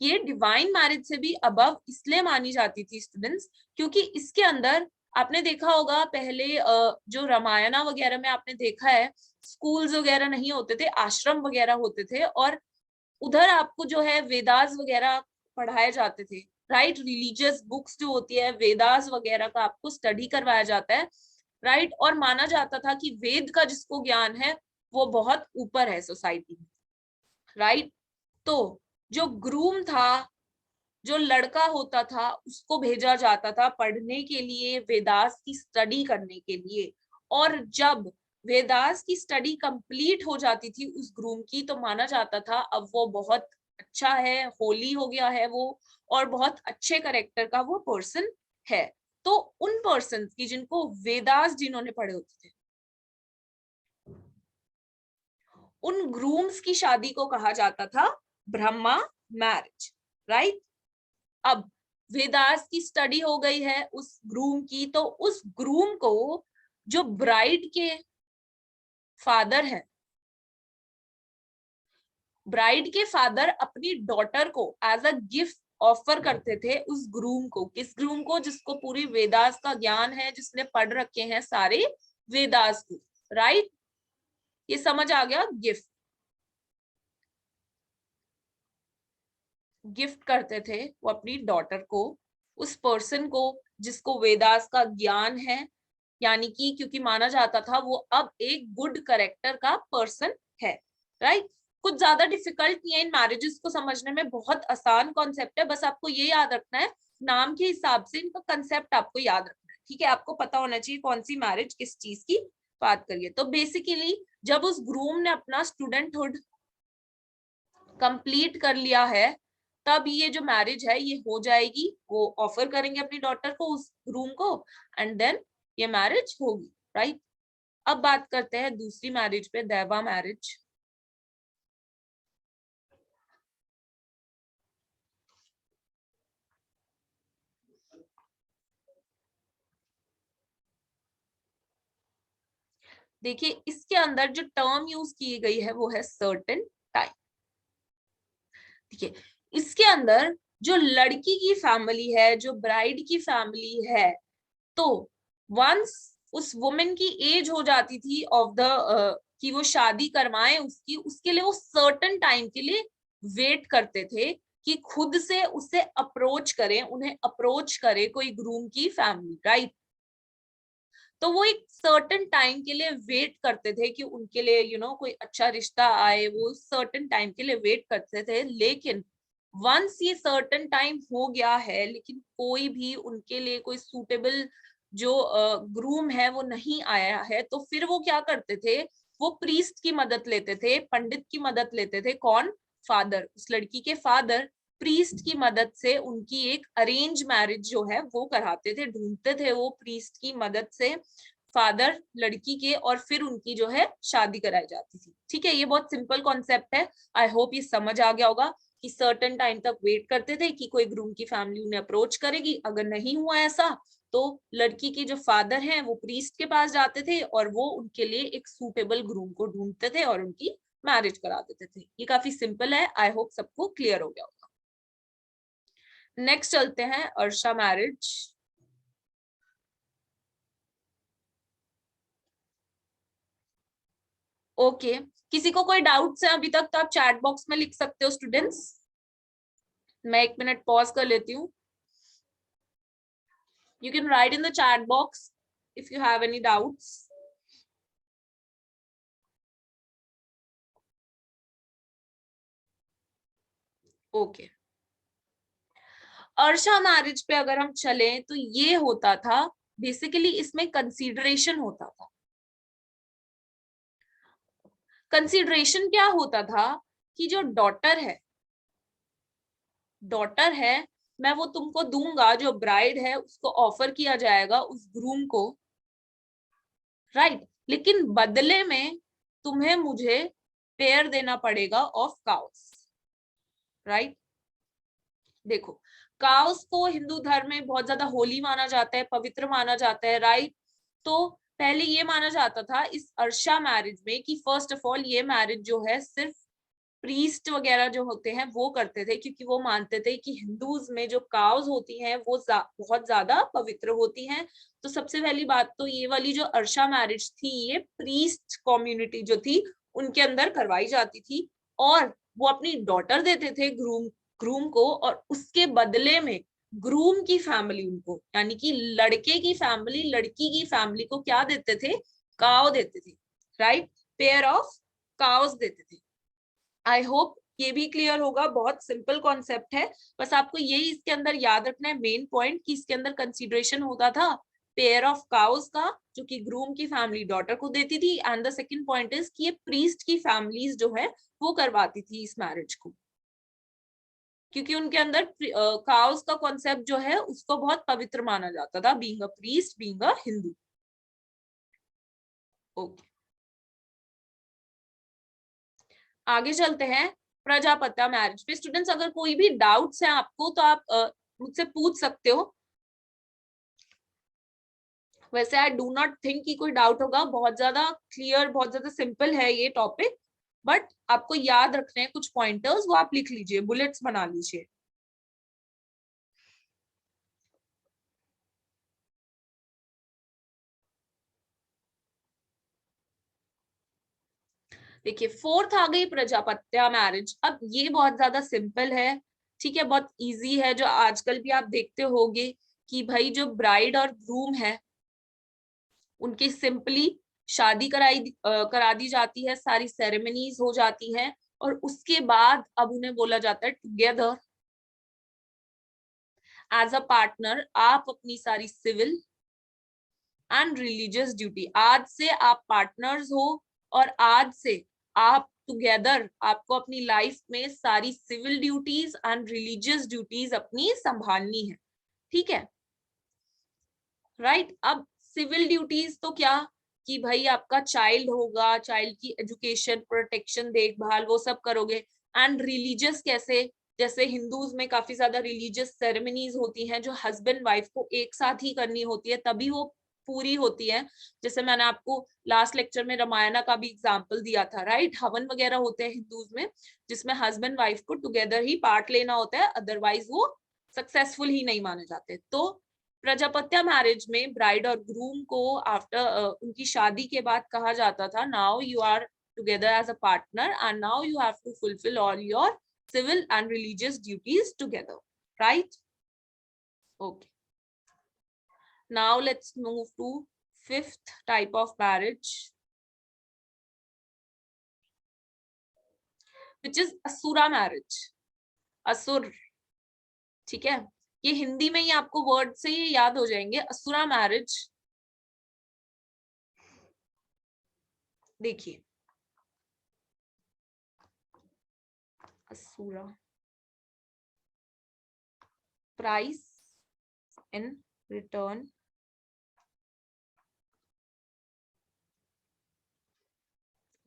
ये डिवाइन मैरिज से भी अबव इसलिए मानी जाती थी स्टूडेंट्स, क्योंकि इसके अंदर आपने देखा होगा पहले जो रामायणा वगैरह में आपने देखा है, स्कूल्स वगैरह नहीं होते थे, आश्रम वगैरह होते थे, और उधर आपको जो है वेदास वगैरह पढ़ाए जाते थे, राइट। रिलीजियस बुक्स जो होती है, वेदास वगैरह का आपको स्टडी करवाया जाता है, राइट। और माना जाता था कि वेद का जिसको ज्ञान है वो बहुत ऊपर है सोसाइटी में, राइट। तो जो ग्रूम था, जो लड़का होता था, उसको भेजा जाता था पढ़ने के लिए, वेदास की स्टडी करने के लिए, और जब वेदास की स्टडी कंप्लीट हो जाती थी उस ग्रूम की, तो माना जाता था अब वो बहुत अच्छा है, होली हो गया है वो, और बहुत अच्छे करेक्टर का वो पर्सन है। तो उन पर्सन की जिनको वेदास जिन्होंने पढ़े होते थे, उन ग्रूम्स की शादी को कहा जाता था ब्रह्मा मैरिज, राइट। अब वेदास की स्टडी हो गई है उस ग्रूम की, तो उस ग्रूम को जो ब्राइड के फादर है, ब्राइड के फादर अपनी डॉटर को एज अ गिफ्ट ऑफर करते थे उस ग्रूम को। किस ग्रूम को? जिसको पूरी वेदास का ज्ञान है, जिसने पढ़ रखे हैं सारे वेदास को, राइट। ये समझ आ गया? गिफ्ट, गिफ्ट करते थे वो अपनी डॉटर को, उस पर्सन को जिसको वेदास का ज्ञान है, यानी कि क्योंकि माना जाता था वो अब एक गुड करेक्टर का पर्सन है, राइट। कुछ ज्यादा डिफिकल्ट नहीं है इन मैरिजेस को समझने में, बहुत आसान कॉन्सेप्ट है, बस आपको ये याद रखना है नाम के हिसाब से इनका कंसेप्ट आपको याद रखना है, ठीक है। आपको पता होना चाहिए कौन सी मैरिज किस चीज की बात करिए। तो बेसिकली जब उस ग्रूम ने अपना स्टूडेंटहुड कंप्लीट कर लिया है, तब ये जो मैरिज है ये हो जाएगी, वो ऑफर करेंगे अपनी डॉटर को उस रूम को, एंड देन ये मैरिज होगी, राइट। अब बात करते हैं दूसरी मैरिज पे, दैवा मैरिज। देखिए इसके अंदर जो टर्म यूज की गई है वो है सर्टेन टाइम, ठीक है। इसके अंदर जो लड़की की फैमिली है, जो ब्राइड की फैमिली है, तो वंस उस वुमेन की एज हो जाती थी ऑफ द कि वो शादी करवाएं उसकी, उसके लिए वो सर्टेन टाइम के लिए वेट करते थे कि खुद से उसे अप्रोच करें, उन्हें अप्रोच करे कोई ग्रूम की फैमिली, राइट। तो वो एक सर्टेन टाइम के लिए वेट करते थे कि उनके लिए कोई अच्छा रिश्ता आए, वो सर्टेन टाइम के लिए वेट करते थे। लेकिन वंस ये सर्टेन टाइम हो गया है लेकिन कोई भी उनके लिए कोई सूटेबल जो ग्रूम है वो नहीं आया है, तो फिर वो क्या करते थे, वो प्रीस्ट की मदद लेते थे, पंडित की मदद लेते थे। कौन? फादर, उस लड़की के फादर प्रीस्ट की मदद से उनकी एक अरेंज मैरिज जो है वो कराते थे, ढूंढते थे वो प्रीस्ट की मदद से फादर लड़की के, और फिर उनकी जो है शादी कराई जाती थी। ठीक है, ये बहुत सिंपल कॉन्सेप्ट है। आई होप ये समझ आ गया होगा कि सर्टेन टाइम तक वेट करते थे कि कोई ग्रूम की फैमिली उन्हें अप्रोच करेगी। अगर नहीं हुआ ऐसा तो लड़की के जो फादर हैं वो प्रीस्ट के पास जाते थे और वो उनके लिए एक सूटेबल ग्रूम को ढूंढते थे और उनकी मैरिज करा देते थे। ये काफी सिंपल है, आई होप सबको क्लियर हो गया होगा। नेक्स्ट चलते हैं अर्शा मैरिज। ओके, किसी को कोई डाउट्स है अभी तक तो आप चैट बॉक्स में लिख सकते हो स्टूडेंट्स। मैं 1 मिनट पॉज कर लेती हूँ। You can write in the chat box if you have any doubts. Okay. Arsha marriage पे अगर हम चलें तो ये होता था, बेसिकली इसमें कंसीडरेशन होता था। कंसीडरेशन क्या होता था कि जो डॉटर है मैं वो तुमको दूंगा, जो ब्राइड है उसको ऑफर किया जाएगा उस ग्रूम को, राइट, लेकिन बदले में तुम्हें मुझे पेयर देना पड़ेगा ऑफ काउस, राइट। देखो, काउस को हिंदू धर्म में बहुत ज्यादा होली माना जाता है, पवित्र माना जाता है, राइट। तो पहले ये माना जाता था इस अर्शा मैरिज में कि फर्स्ट ऑफ ऑल ये मैरिज जो है सिर्फ प्रीस्ट वगैरह जो होते हैं वो करते थे, क्योंकि वो मानते थे कि हिंदूज में जो काउज होती हैं वो बहुत ज्यादा पवित्र होती हैं। तो सबसे पहली बात तो ये वाली जो अर्शा मैरिज थी ये प्रीस्ट कम्युनिटी जो थी उनके अंदर करवाई जाती थी, और वो अपनी डॉटर देते थे ग्रूम को, और उसके बदले में ग्रूम की फैमिली उनको, यानी कि लड़के की फैमिली लड़की की फैमिली को क्या देते थे, काव देते थे, राइट, पेयर ऑफ काउस देते थे। आई होप ये भी क्लियर होगा, बहुत सिंपल कॉन्सेप्ट है। बस आपको यही इसके अंदर याद रखना है मेन पॉइंट, कि इसके अंदर कंसीडरेशन होता था पेयर ऑफ काउस का, जो कि ग्रूम की फैमिली डॉटर को देती थी, and the second point is कि ये प्रीस्ट की फैमिलीज जो है वो करवाती थी इस मैरिज को, क्योंकि उनके अंदर काउस का कॉन्सेप्ट जो है उसको बहुत पवित्र माना जाता था, being a priest, being a Hindu. Okay, आगे चलते हैं प्रजापत्य मैरिज पे। स्टूडेंट्स अगर कोई भी डाउट्स है आपको तो आप मुझसे पूछ सकते हो। वैसे आई डू नॉट थिंक कि कोई डाउट होगा, बहुत ज्यादा क्लियर, बहुत ज्यादा सिंपल है ये टॉपिक, बट आपको याद रखने हैं कुछ पॉइंटर्स, वो आप लिख लीजिए, बुलेट्स बना लीजिए। देखिए, फोर्थ आ गई प्रजापत्य मैरिज। अब ये बहुत ज्यादा सिंपल है, ठीक है, बहुत इजी है, जो आजकल भी आप देखते होंगे कि भाई जो ब्राइड और ग्रूम है उनकी सिंपली शादी करा दी जाती है, सारी सेरेमनीज हो जाती हैं, और उसके बाद अब उन्हें बोला जाता है टुगेदर एज अ पार्टनर आप अपनी सारी सिविल एंड रिलीजियस ड्यूटी, आज से आप पार्टनर्स हो, और आज से आप टुगेदर आपको अपनी लाइफ में सारी civil duties and religious duties अपनी संभालनी है, ठीक है, राइट। अब सिविल ड्यूटीज तो क्या, कि भाई आपका चाइल्ड होगा, चाइल्ड की एजुकेशन, प्रोटेक्शन, देखभाल वो सब करोगे। एंड रिलीजियस कैसे, जैसे हिंदूज में काफी ज्यादा रिलीजियस सेरेमनीज होती हैं जो हस्बैंड वाइफ को एक साथ ही करनी होती है तभी वो पूरी होती है। जैसे मैंने आपको लास्ट लेक्चर में रामायणा का भी एग्जाम्पल दिया था, राइट, हवन वगैरह होते हैं हिंदूज में जिसमें हस्बैंड वाइफ को टुगेदर ही पार्ट लेना होता है, अदरवाइज वो सक्सेसफुल ही नहीं माने जाते। तो प्रजापत्य मैरिज में ब्राइड और ग्रूम को आफ्टर उनकी शादी के बाद कहा जाता था, now you are together as a partner and now you have to fulfil all your civil and religious duties together, right? Okay, now let's move to fifth type of marriage, which is asura marriage. असुर, ठीक है, ये हिंदी में ही आपको word से ये याद हो जाएंगे, असुरा मैरिज। देखिए, असुरा प्राइस इन रिटर्न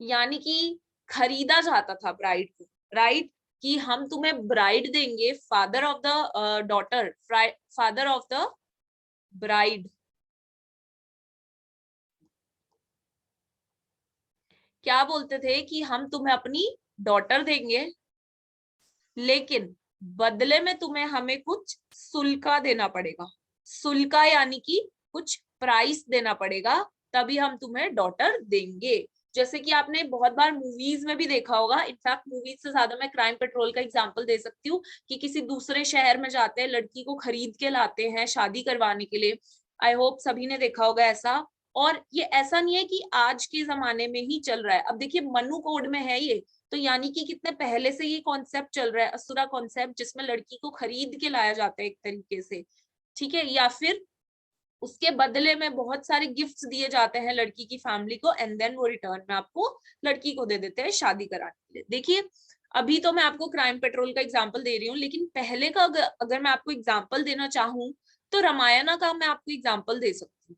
यानी कि खरीदा जाता था ब्राइड को, राइट, कि हम तुम्हें ब्राइड देंगे, father of the daughter, father of the bride क्या बोलते थे कि हम तुम्हें अपनी डॉटर देंगे, लेकिन बदले में तुम्हें हमें कुछ शुल्का देना पड़ेगा। शुल्का यानी कि कुछ प्राइस देना पड़ेगा, तभी हम तुम्हें डॉटर देंगे। जैसे कि आपने बहुत बार मूवीज में भी देखा होगा, इनफैक्ट मूवीज से ज्यादा मैं क्राइम पेट्रोल का एग्जांपल दे सकती हूँ, कि किसी दूसरे शहर में जाते हैं, लड़की को खरीद के लाते हैं शादी करवाने के लिए। आई होप सभी ने देखा होगा ऐसा। और ये ऐसा नहीं है कि आज के जमाने में ही चल रहा है, अब देखिए मनु कोड में है ये, तो यानी कि कितने पहले से ये कॉन्सेप्ट चल रहा है, असुरा कॉन्सेप्ट, जिसमें लड़की को खरीद के लाया जाता है एक तरीके से, ठीक है, या फिर उसके बदले में बहुत सारे गिफ्ट्स दिए जाते हैं लड़की की फैमिली को, एंड देन वो रिटर्न में आपको लड़की को दे देते हैं शादी कराने के लिए। देखिए अभी तो मैं आपको क्राइम पेट्रोल का एग्जाम्पल दे रही हूँ, लेकिन पहले का अगर मैं आपको एग्जाम्पल देना चाहूँ तो रामायणा का मैं आपको एग्जाम्पल दे सकती हूँ।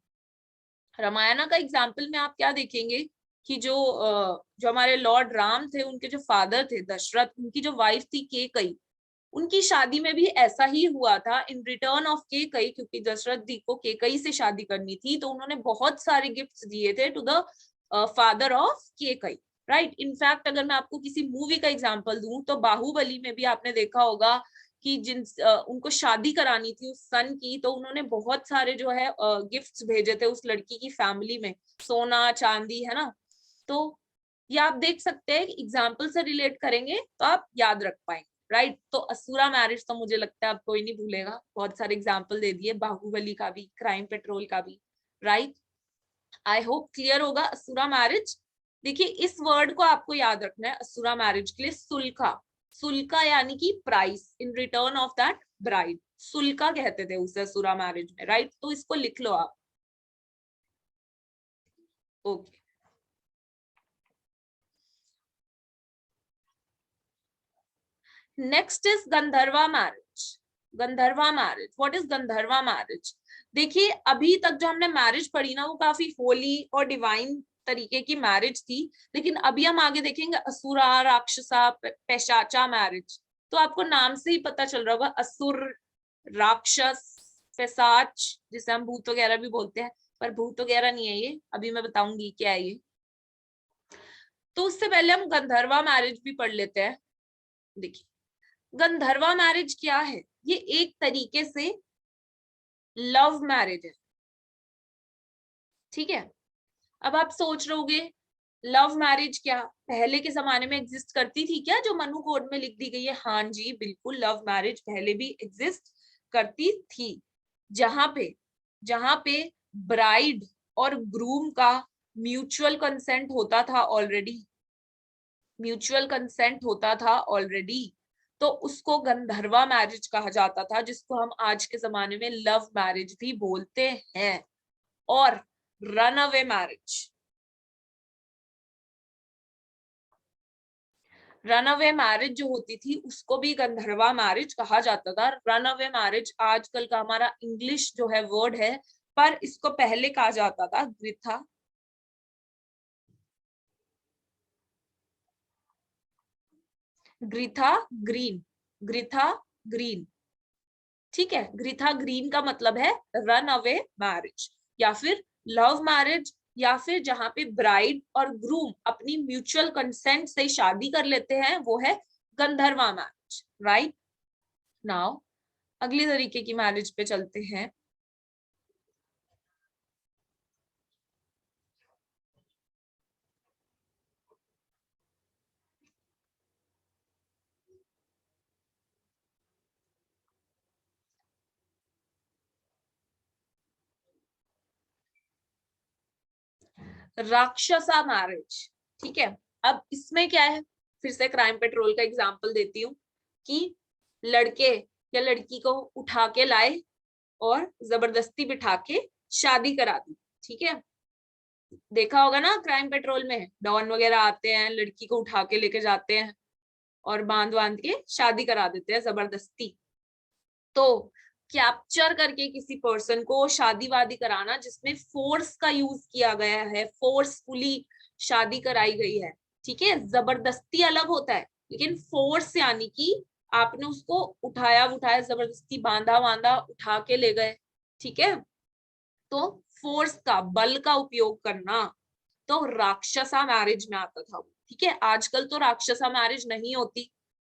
रामायणा का एग्जाम्पल में आप क्या देखेंगे कि जो हमारे लॉर्ड राम थे, उनके जो फादर थे दशरथ, उनकी जो वाइफ थी केकई, उनकी शादी में भी ऐसा ही हुआ था, इन रिटर्न ऑफ केकई, क्योंकि दशरथ जी को केकई से शादी करनी थी, तो उन्होंने बहुत सारे गिफ्ट्स दिए थे to the father of Kaikeyi, right. In fact अगर मैं आपको किसी मूवी का एग्जांपल दूं तो बाहुबली में भी आपने देखा होगा कि उनको शादी करानी थी उस सन की, तो उन्होंने बहुत सारे जो है गिफ्ट्स भेजे थे उस लड़की की फैमिली में, सोना चांदी, है ना। तो ये आप देख सकते हैं, एग्जाम्पल से रिलेट करेंगे तो आप याद रख पाएंगे, राइट। तो असुरा मैरिज तो मुझे लगता है अब कोई नहीं भूलेगा, बहुत सारे एग्जाम्पल दे दिए, बाहुबली का भी, क्राइम पेट्रोल का भी, राइट। आई होप क्लियर होगा असुरा मैरिज। देखिए इस वर्ड को आपको याद रखना है असुरा मैरिज के लिए, सुल्का। सुल्का यानी कि price in return of that bride, सुल्का कहते थे उसे असुरा मैरिज में, राइट। तो इसको लिख लो आप, okay. Next is Gandharva marriage. Gandharva marriage, what is Gandharva marriage? देखिए अभी तक जो हमने मैरिज पढ़ी ना, वो काफी होली और डिवाइन तरीके की मैरिज थी, लेकिन अभी हम आगे देखेंगे असुरा, राक्षसा, पैशाचा मैरिज। तो आपको नाम से ही पता चल रहा होगा, असुर, राक्षस, पैशाच, जिसे हम भूत वगैरह भी बोलते हैं, पर भूत वगैरह नहीं है ये, अभी मैं बताऊंगी क्या है ये। तो उससे पहले हम गंधर्वा मैरिज भी पढ़ लेते हैं। देखिए गंधर्वा मैरिज क्या है, ये एक तरीके से लव मैरिज है, ठीक है। अब आप सोच रहे होगे लव मैरिज क्या पहले के जमाने में एग्जिस्ट करती थी क्या, जो मनु कोड में लिख दी गई है? हाँ जी बिल्कुल, लव मैरिज पहले भी एग्जिस्ट करती थी, जहां पे ब्राइड और ग्रूम का म्यूचुअल कंसेंट होता था ऑलरेडी, म्यूचुअल कंसेंट होता था ऑलरेडी, तो उसको गंधर्वा मैरिज कहा जाता था, जिसको हम आज के जमाने में लव मैरिज भी बोलते हैं। और run away marriage, run away marriage जो होती थी उसको भी गंधर्वा मैरिज कहा जाता था। रन अवे मैरिज आजकल का हमारा इंग्लिश जो है वर्ड है, पर इसको पहले कहा जाता था ग्रिथा, ग्रिथा ग्रीन, ग्रिथा ग्रीन, ठीक है। ग्रिथा ग्रीन का मतलब है रन अवे मैरिज, या फिर लव मैरिज, या फिर जहां पे ब्राइड और ग्रूम अपनी म्यूचुअल कंसेंट से शादी कर लेते हैं, वो है गंधर्वा मैरिज, राइट। नाउ अगली तरीके की मैरिज पे चलते हैं। राक्षसा मैरिज, ठीक है। अब इसमें क्या है, फिर से क्राइम पेट्रोल का एग्जांपल देती हूँ, कि लड़के या लड़की को उठा के लाए और जबरदस्ती बिठा के शादी करा दी, ठीक है। देखा होगा ना क्राइम पेट्रोल में डॉन वगैरह आते हैं, लड़की को उठा के लेके जाते हैं और बांध बांध के शादी करा देते हैं जबरदस्ती। तो कैप्चर करके किसी पर्सन को शादी वादी कराना जिसमें फोर्स का यूज किया गया है, फोर्सफुली शादी कराई गई है, ठीक है। जबरदस्ती अलग होता है, लेकिन फोर्स यानी कि आपने उसको उठाया उठाया, जबरदस्ती बांधा बांधा उठा के ले गए, ठीक है। तो फोर्स का, बल का उपयोग करना, तो राक्षसा मैरिज में आता था, ठीक है। आजकल तो राक्षसा मैरिज नहीं होती,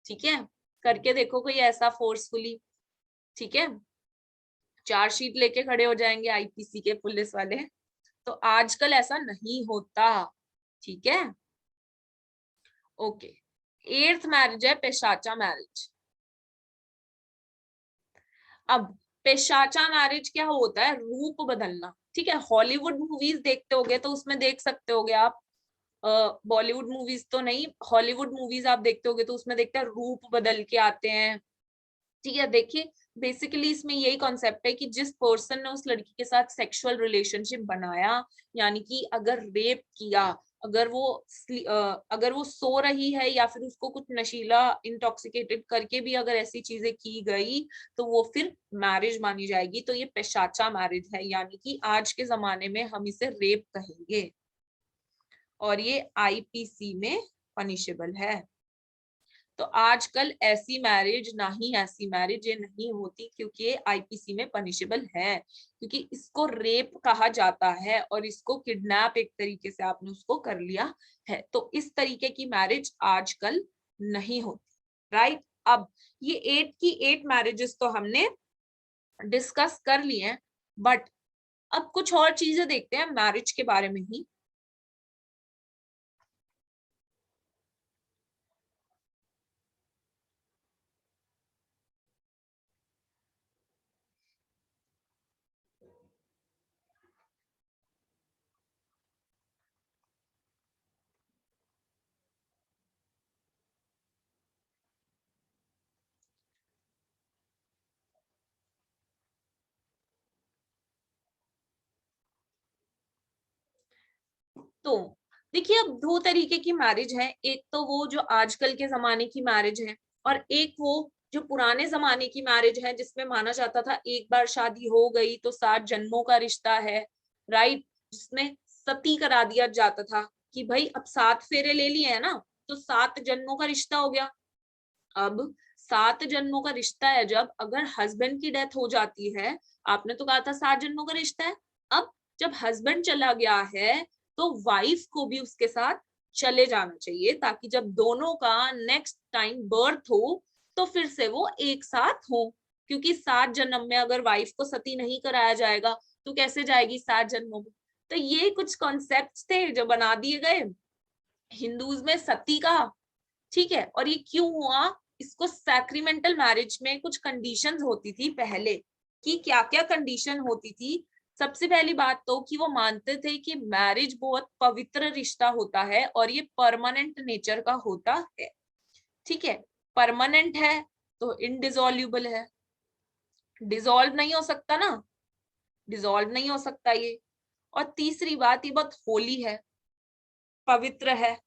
ठीक है। करके देखो कोई ऐसा फोर्सफुली, ठीक है, चार्जशीट लेके खड़े हो जाएंगे आईपीसी के पुलिस वाले। तो आजकल ऐसा नहीं होता, ठीक है। ओके, 8th मैरिज है पेशाचा मैरिज। अब पेशाचा मैरिज क्या होता है? रूप बदलना, ठीक है। हॉलीवुड मूवीज देखते होगे तो उसमें देख सकते होगे आप, बॉलीवुड मूवीज तो नहीं, हॉलीवुड मूवीज आप देखते होगे तो उसमें देखते हैं रूप बदल के आते हैं, ठीक है। देखिए बेसिकली इसमें यही कॉन्सेप्ट है कि जिस पर्सन ने उस लड़की के साथ सेक्सुअल रिलेशनशिप बनाया, यानी कि अगर रेप किया, अगर वो सो रही है या फिर उसको कुछ नशीला इंटॉक्सिकेटेड करके भी अगर ऐसी चीजें की गई तो वो फिर मैरिज मानी जाएगी। तो ये पेशाचा मैरिज है, यानी कि आज के जमाने में हम इसे रेप कहेंगे और ये आईपीसी में पनिशेबल है। तो आजकल ऐसी मैरिज, ना ही ऐसी मैरिज ये नहीं होती, क्योंकि ये आईपीसी में पनिशेबल है, क्योंकि इसको रेप कहा जाता है और इसको किडनैप एक तरीके से आपने उसको कर लिया है। तो इस तरीके की मैरिज आजकल नहीं होती, राइट। अब ये 8 की 8 मैरिजेस तो हमने डिस्कस कर लिए हैं, बट अब कुछ और चीजें देखते हैं मैरिज के बारे में ही। तो देखिए अब दो तरीके की मैरिज है, एक तो वो जो आजकल के जमाने की मैरिज है, और एक वो जो पुराने जमाने की मैरिज है जिसमें माना जाता था एक बार शादी हो गई तो 7 जन्मों का रिश्ता है, राइट। जिसमें सती करा दिया जाता था कि भाई अब 7 फेरे ले लिए है ना, तो 7 जन्मों का रिश्ता हो गया। अब 7 जन्मों का रिश्ता है, जब अगर हस्बैंड की डेथ हो जाती है, आपने तो कहा था 7 जन्मों का रिश्ता है, अब जब हस्बैंड चला गया है तो वाइफ को भी उसके साथ चले जाना चाहिए, ताकि जब दोनों का नेक्स्ट टाइम बर्थ हो तो फिर से वो एक साथ हो। क्योंकि 7 जन्म में अगर वाइफ को सती नहीं कराया जाएगा तो कैसे जाएगी 7 जन्मों में। तो ये कुछ कॉन्सेप्ट्स थे जो बना दिए गए हिंदूज में सती का, ठीक है। और ये क्यों हुआ? इसको सैक्रिमेंटल मैरिज में कुछ कंडीशंस होती थी पहले, कि क्या क्या कंडीशन होती थी। सबसे पहली बात तो कि वो मानते थे कि मैरिज बहुत पवित्र रिश्ता होता है और ये परमानेंट नेचर का होता है, ठीक है। परमानेंट है तो इनडिसॉल्यूबल है, डिसॉल्व नहीं हो सकता ना, डिसॉल्व नहीं हो सकता ये। और तीसरी बात, ये बहुत होली है, पवित्र है,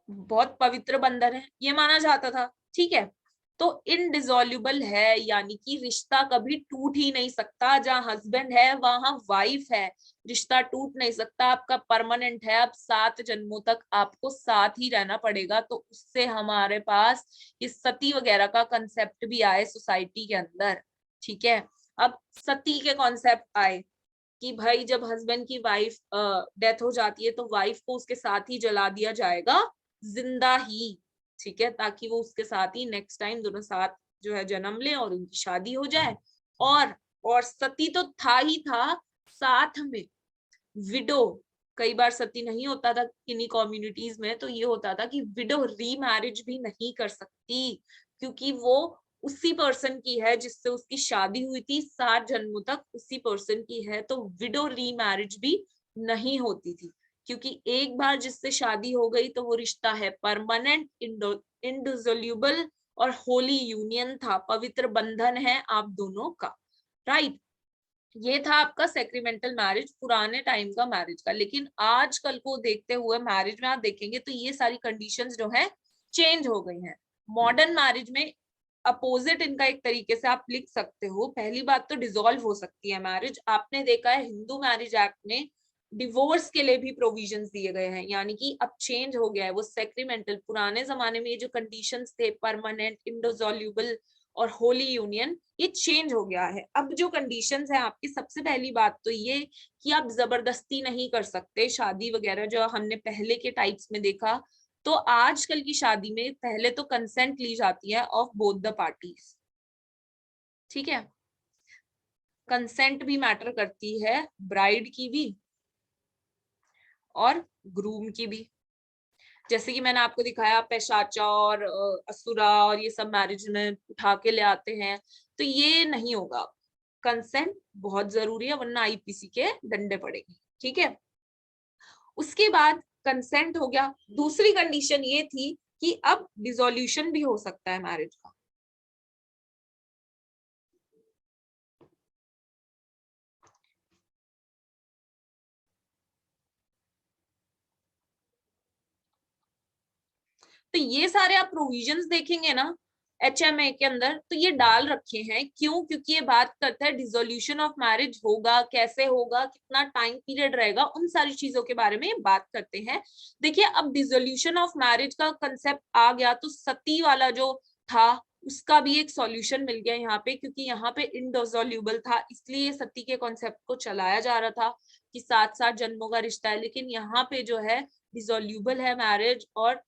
बहुत पवित्र बंधन है, ये माना जाता था, ठीक है। तो इनडिसॉल्यूबल है, यानी कि रिश्ता कभी टूट ही नहीं सकता। जहां हस्बैंड है वहां वाइफ है, रिश्ता टूट नहीं सकता, आपका परमानेंट है। अब 7 जन्मों तक आपको साथ ही रहना पड़ेगा। तो उससे हमारे पास इस सती वगैरह का कंसेप्ट भी आए सोसाइटी के अंदर, ठीक है। अब सती के कॉन्सेप्ट आए कि भाई जब हस्बैंड की वाइफ डेथ हो जाती है तो वाइफ को उसके साथ ही जला दिया जाएगा, जिंदा ही, ठीक है, ताकि वो उसके साथ ही नेक्स्ट टाइम दोनों साथ जो है जन्म ले और उनकी शादी हो जाए। और सती तो था ही था, साथ में विडो, कई बार सती नहीं होता था किन्हीं कम्युनिटीज में, तो ये होता था कि विडो रीमैरिज भी नहीं कर सकती, क्योंकि वो उसी पर्सन की है जिससे उसकी शादी हुई थी, 7 जन्मों तक उसी पर्सन की है। तो विडो रीमैरिज भी नहीं होती थी, क्योंकि एक बार जिससे शादी हो गई तो वो रिश्ता है परमानेंट, इंडिसोल्यूबल और होली यूनियन था, पवित्र बंधन है आप दोनों का, राइट। ये था आपका सेक्रीमेंटल मैरिज, पुराने टाइम का मैरिज का। लेकिन आजकल को देखते हुए मैरिज में आप देखेंगे तो ये सारी कंडीशंस जो है चेंज हो गई हैं। मॉडर्न मैरिज में अपोजिट इनका एक तरीके से आप लिख सकते हो। पहली बात तो डिसॉल्व हो सकती है मैरिज। आपने देखा है हिंदू मैरिज एक्ट में डिवोर्स के लिए भी प्रोविजंस दिए गए हैं, यानी कि अब चेंज हो गया है वो सेक्रीमेंटल। पुराने जमाने में ये जो कंडीशंस थे परमानेंट, इंडोसॉल्यूबल और होली यूनियन, ये चेंज हो गया है। अब जो कंडीशंस है आपकी, सबसे पहली बात तो ये कि आप जबरदस्ती नहीं कर सकते शादी वगैरह, जो हमने पहले के टाइप्स में देखा। तो आजकल की शादी में पहले तो कंसेंट ली जाती है ऑफ बोथ द पार्टीज, ठीक है। कंसेंट भी मैटर करती है, ब्राइड की भी और ग्रूम की भी। जैसे कि मैंने आपको दिखाया पैशाचा और असुरा और ये सब मैरिज में उठा के ले आते हैं, तो ये नहीं होगा। कंसेंट बहुत जरूरी है, वरना आईपीसी के डंडे पड़ेंगे, ठीक है। उसके बाद कंसेंट हो गया। दूसरी कंडीशन ये थी कि अब डिसोल्यूशन भी हो सकता है मैरिज का। तो ये सारे आप प्रोविजंस देखेंगे ना एचएमए के अंदर, तो ये डाल रखे हैं। क्यों? क्योंकि ये बात करता है डिसोल्यूशन ऑफ मैरिज होगा कैसे होगा, कितना टाइम पीरियड रहेगा, उन सारी चीजों के बारे में बात करते हैं। देखिए अब डिसोल्यूशन ऑफ मैरिज का कंसेप्ट आ गया, तो सती वाला जो था उसका भी एक सॉल्यूशन मिल गया यहाँ पे, क्योंकि यहाँ पे इनडिसोल्यूबल था, इसलिए सती के कॉन्सेप्ट को चलाया जा रहा था कि 7-7 जन्मों का रिश्ता है। लेकिन यहाँ पे जो है डिसोल्यूबल है मैरिज, और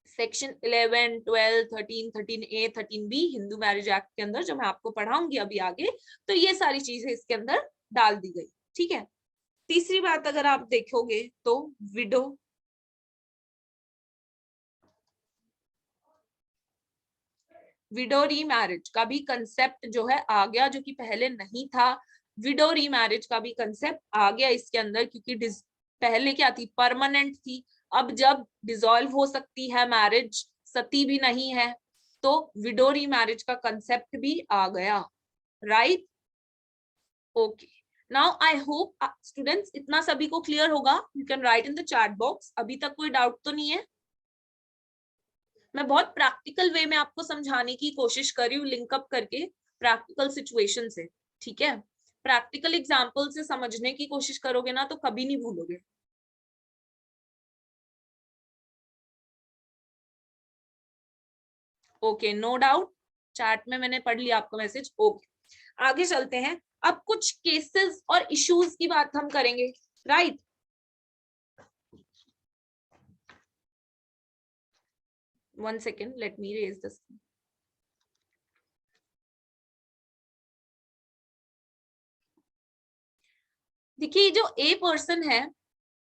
section 11, 12, 13, 13A, 13B Hindu marriage act के अंदर, जो मैं आपको पढ़ाऊंगी अभी आगे, तो ये सारी चीजें इसके अंदर डाल दी गई, ठीक है। तीसरी बात अगर आप देखोगे तो विडो, विडो रीमैरिज का भी कंसेप्ट जो है आ गया, जो कि पहले नहीं था। विडो रीमैरिज का भी कंसेप्ट आ गया इसके अंदर, क्योंकि पहले क्या थी, परमानेंट थी। अब जब डिसॉल्व हो सकती है मैरिज, सती भी नहीं है, तो विडो रीमैरिज का कंसेप्ट भी आ गया, right. Okay, now I hope students इतना सभी को क्लियर होगा। You can write in the chat box. अभी तक कोई डाउट तो नहीं है? मैं बहुत प्रैक्टिकल वे में आपको समझाने की कोशिश कर रही हूँ, लिंकअप करके प्रैक्टिकल सिचुएशन से, ठीक है। प्रैक्टिकल एग्जांपल से समझने की कोशिश करोगे ना तो कभी नहीं भूलोगे। ओके, नो डाउट, चैट में मैंने पढ़ लिया आपका मैसेज। ओके, आगे चलते हैं। अब कुछ केसेस और इश्यूज की बात हम करेंगे, right. One second, let me raise this. देखिए जो ए पर्सन है,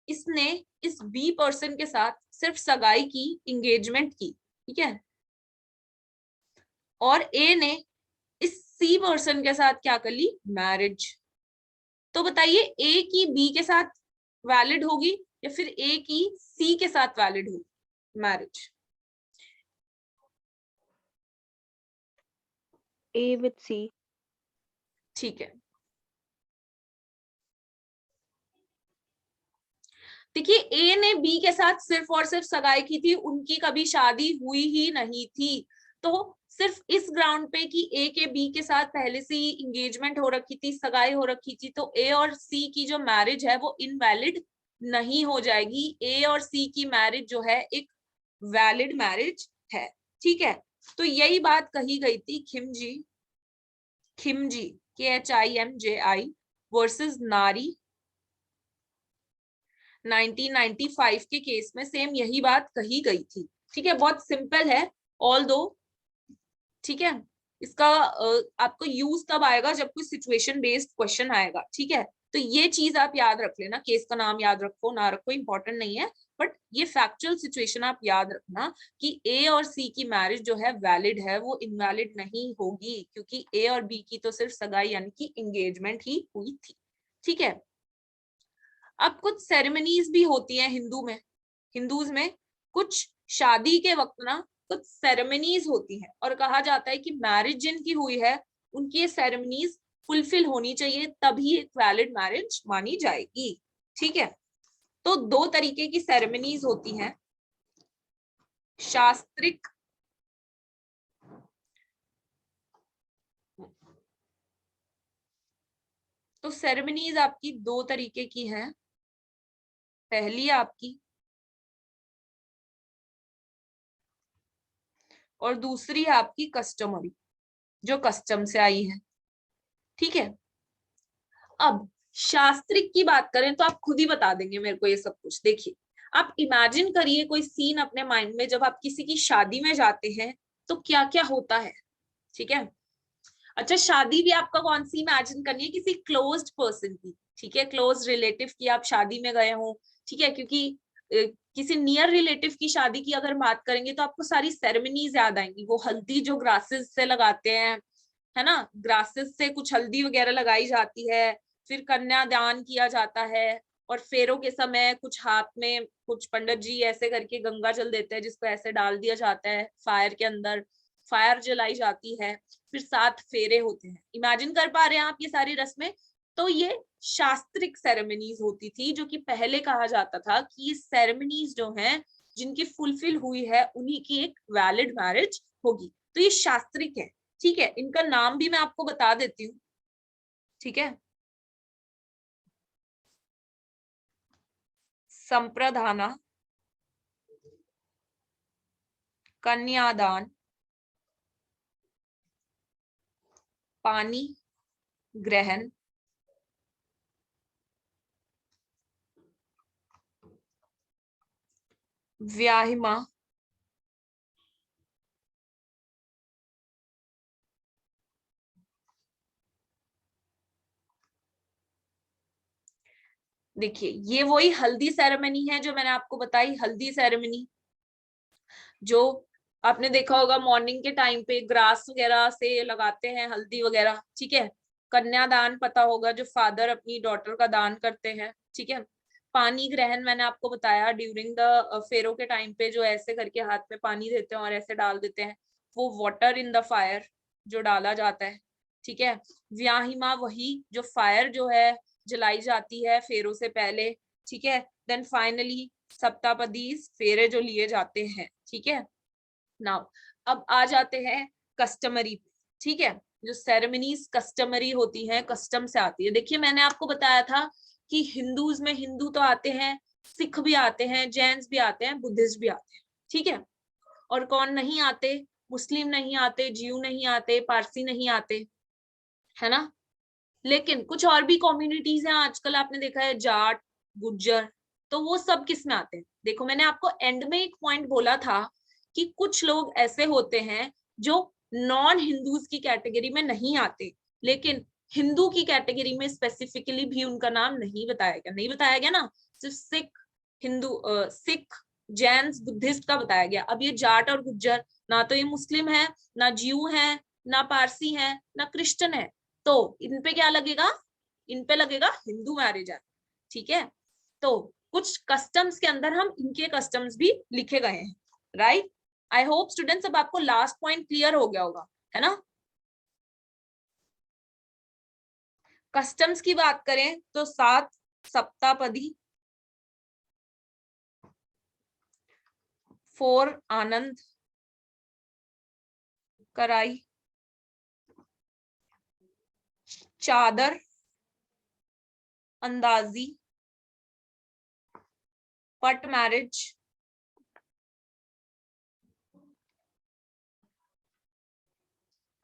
इसने इस बी पर्सन के साथ सिर्फ सगाई की, इंगेजमेंट की, ठीक है। और ए ने इस सी पर्सन के साथ क्या कर ली, मैरिज। तो बताइए ए की बी के साथ वैलिड होगी या फिर ए की सी के साथ वैलिड होगी मैरिज? A with C. ठीक है, देखिए ए ने बी के साथ सिर्फ और सिर्फ सगाई की थी, उनकी कभी शादी हुई ही नहीं थी। तो सिर्फ इस ग्राउंड पे कि ए के बी के साथ पहले से ही इंगेजमेंट हो रखी थी, सगाई हो रखी थी, तो ए और सी की जो मैरिज है वो इनवैलिड नहीं हो जाएगी। ए और सी की मैरिज जो है एक वैलिड मैरिज है, ठीक है। तो यही बात कही गई थी खिमजी, खिमजी KHIMJI वर्सेस नारी 1995 के केस में सेम यही बात कही गई थी, ठीक है। बहुत सिंपल है ऑल दो, ठीक है। इसका आपको यूज तब आएगा जब कोई सिचुएशन बेस्ड क्वेश्चन आएगा, ठीक है। तो ये चीज आप याद रख लेना, केस का नाम याद रखो ना रखो इंपॉर्टेंट नहीं है, बट ये फैक्चुअल सिचुएशन आप याद रखना कि ए और सी की मैरिज जो है वैलिड है, वो इनवैलिड नहीं होगी, क्योंकि ए और बी की तो सिर्फ सगाई यानी कि एंगेजमेंट ही हुई थी, ठीक है। अब कुछ सेरेमनीज भी होती हैं हिंदूज में कुछ शादी के वक्त ना कुछ सेरेमनीज होती हैं, और कहा जाता है कि मैरिज जिनकी हुई है उनकी ये सेरेमनीज फुलफिल होनी चाहिए, तभी एक वैलिड मैरिज मानी जाएगी, ठीक है। तो दो तरीके की सेरेमनीज होती हैं, शास्त्रिक तो सेरेमनीज आपकी दो तरीके की हैं। पहली आपकी और दूसरी आपकी कस्टमरी, जो कस्टम से आई है। ठीक है, अब शास्त्रिक की बात करें तो आप खुद ही बता देंगे मेरे को ये सब कुछ। देखिए, आप इमेजिन करिए कोई सीन अपने माइंड में, जब आप किसी की शादी में जाते हैं तो क्या क्या होता है। ठीक है, अच्छा शादी भी आपका कौन सी इमेजिन करनी है, किसी क्लोज्ड पर्सन की। ठीक है, क्लोज रिलेटिव की आप शादी में गए हो। ठीक है, क्योंकि किसी नियर रिलेटिव की शादी की अगर बात करेंगे तो आपको सारी सेरेमनीज याद आएंगी। वो हल्दी जो ग्रासेस से लगाते हैं, है ना, ग्रासेस से कुछ हल्दी वगैरह लगाई जाती है, फिर कन्यादान किया जाता है, और फेरों के समय कुछ हाथ में कुछ पंडित जी ऐसे करके गंगा जल देते हैं, जिसको ऐसे डाल दिया जाता है फायर के अंदर, फायर जलाई जाती है, फिर 7 फेरे होते हैं। इमेजिन कर पा रहे हैं आप ये सारी रस्में? तो ये शास्त्रिक सेरेमनीज होती थी, जो कि पहले कहा जाता था कि ये सेरेमनीज जो हैं जिनकी फुलफिल हुई है उन्हीं की एक वैलिड मैरिज होगी। तो ये शास्त्रिक है। ठीक है, इनका नाम भी मैं आपको बता देती हूँ। ठीक है, संप्रधाना, कन्यादान, पानी ग्रहण, व्याहिमा, देखिए ये वही हल्दी सेरेमनी है जो मैंने आपको बताई। हल्दी सेरेमनी जो आपने देखा होगा मॉर्निंग के टाइम पे ग्रास वगैरह से लगाते हैं हल्दी वगैरह। ठीक है, कन्यादान पता होगा, जो फादर अपनी डॉटर का दान करते हैं। ठीक है, पानी ग्रहण मैंने आपको बताया, ड्यूरिंग द फेरों के टाइम पे जो ऐसे करके हाथ में पानी देते हैं और ऐसे डाल देते हैं, वो वाटर इन द फायर जो डाला जाता है। ठीक है, व्याहिमा वही जो फायर जो है जलाई जाती है फेरों से पहले। ठीक है, देन फाइनली सप्तापदी फेरे जो लिए जाते हैं। ठीक है, नाउ अब आ जाते हैं कस्टमरी पे। ठीक है, जो सेरेमनीज कस्टमरी होती हैं, कस्टम से आती है। देखिए मैंने आपको बताया था कि हिंदूज में हिंदू तो आते हैं, सिख भी आते हैं, जैन्स भी आते हैं, बुद्धिस्ट भी आते हैं। ठीक है, और कौन नहीं आते? मुस्लिम नहीं आते, जीव नहीं आते, पारसी नहीं आते, है ना। लेकिन कुछ और भी कम्युनिटीज हैं आजकल, आपने देखा है जाट, गुज्जर, तो वो सब किस में आते हैं? देखो मैंने आपको एंड में एक पॉइंट बोला था कि कुछ लोग ऐसे होते हैं जो नॉन हिंदूज की कैटेगरी में नहीं आते, लेकिन हिंदू की कैटेगरी में स्पेसिफिकली भी उनका नाम नहीं बताया गया। नहीं बताया गया ना, सिर्फ सिख, हिंदू, सिख, जैन, बुद्धिस्ट का बताया गया। अब ये जाट और गुज्जर, ना तो ये मुस्लिम है, ना जीव है, ना पारसी है, ना क्रिश्चियन है, तो इन पे क्या लगेगा? इन पे लगेगा हिंदू मैरिज एक्ट। ठीक है, तो कुछ कस्टम्स के अंदर हम इनके कस्टम्स भी लिखे गए हैं। राइट, आई होप स्टूडेंट्स अब आपको लास्ट पॉइंट क्लियर हो गया होगा, है ना। कस्टम्स की बात करें तो 7 सप्तापदी, 4 आनंद कराई, चादर अंदाजी, पट मैरिज,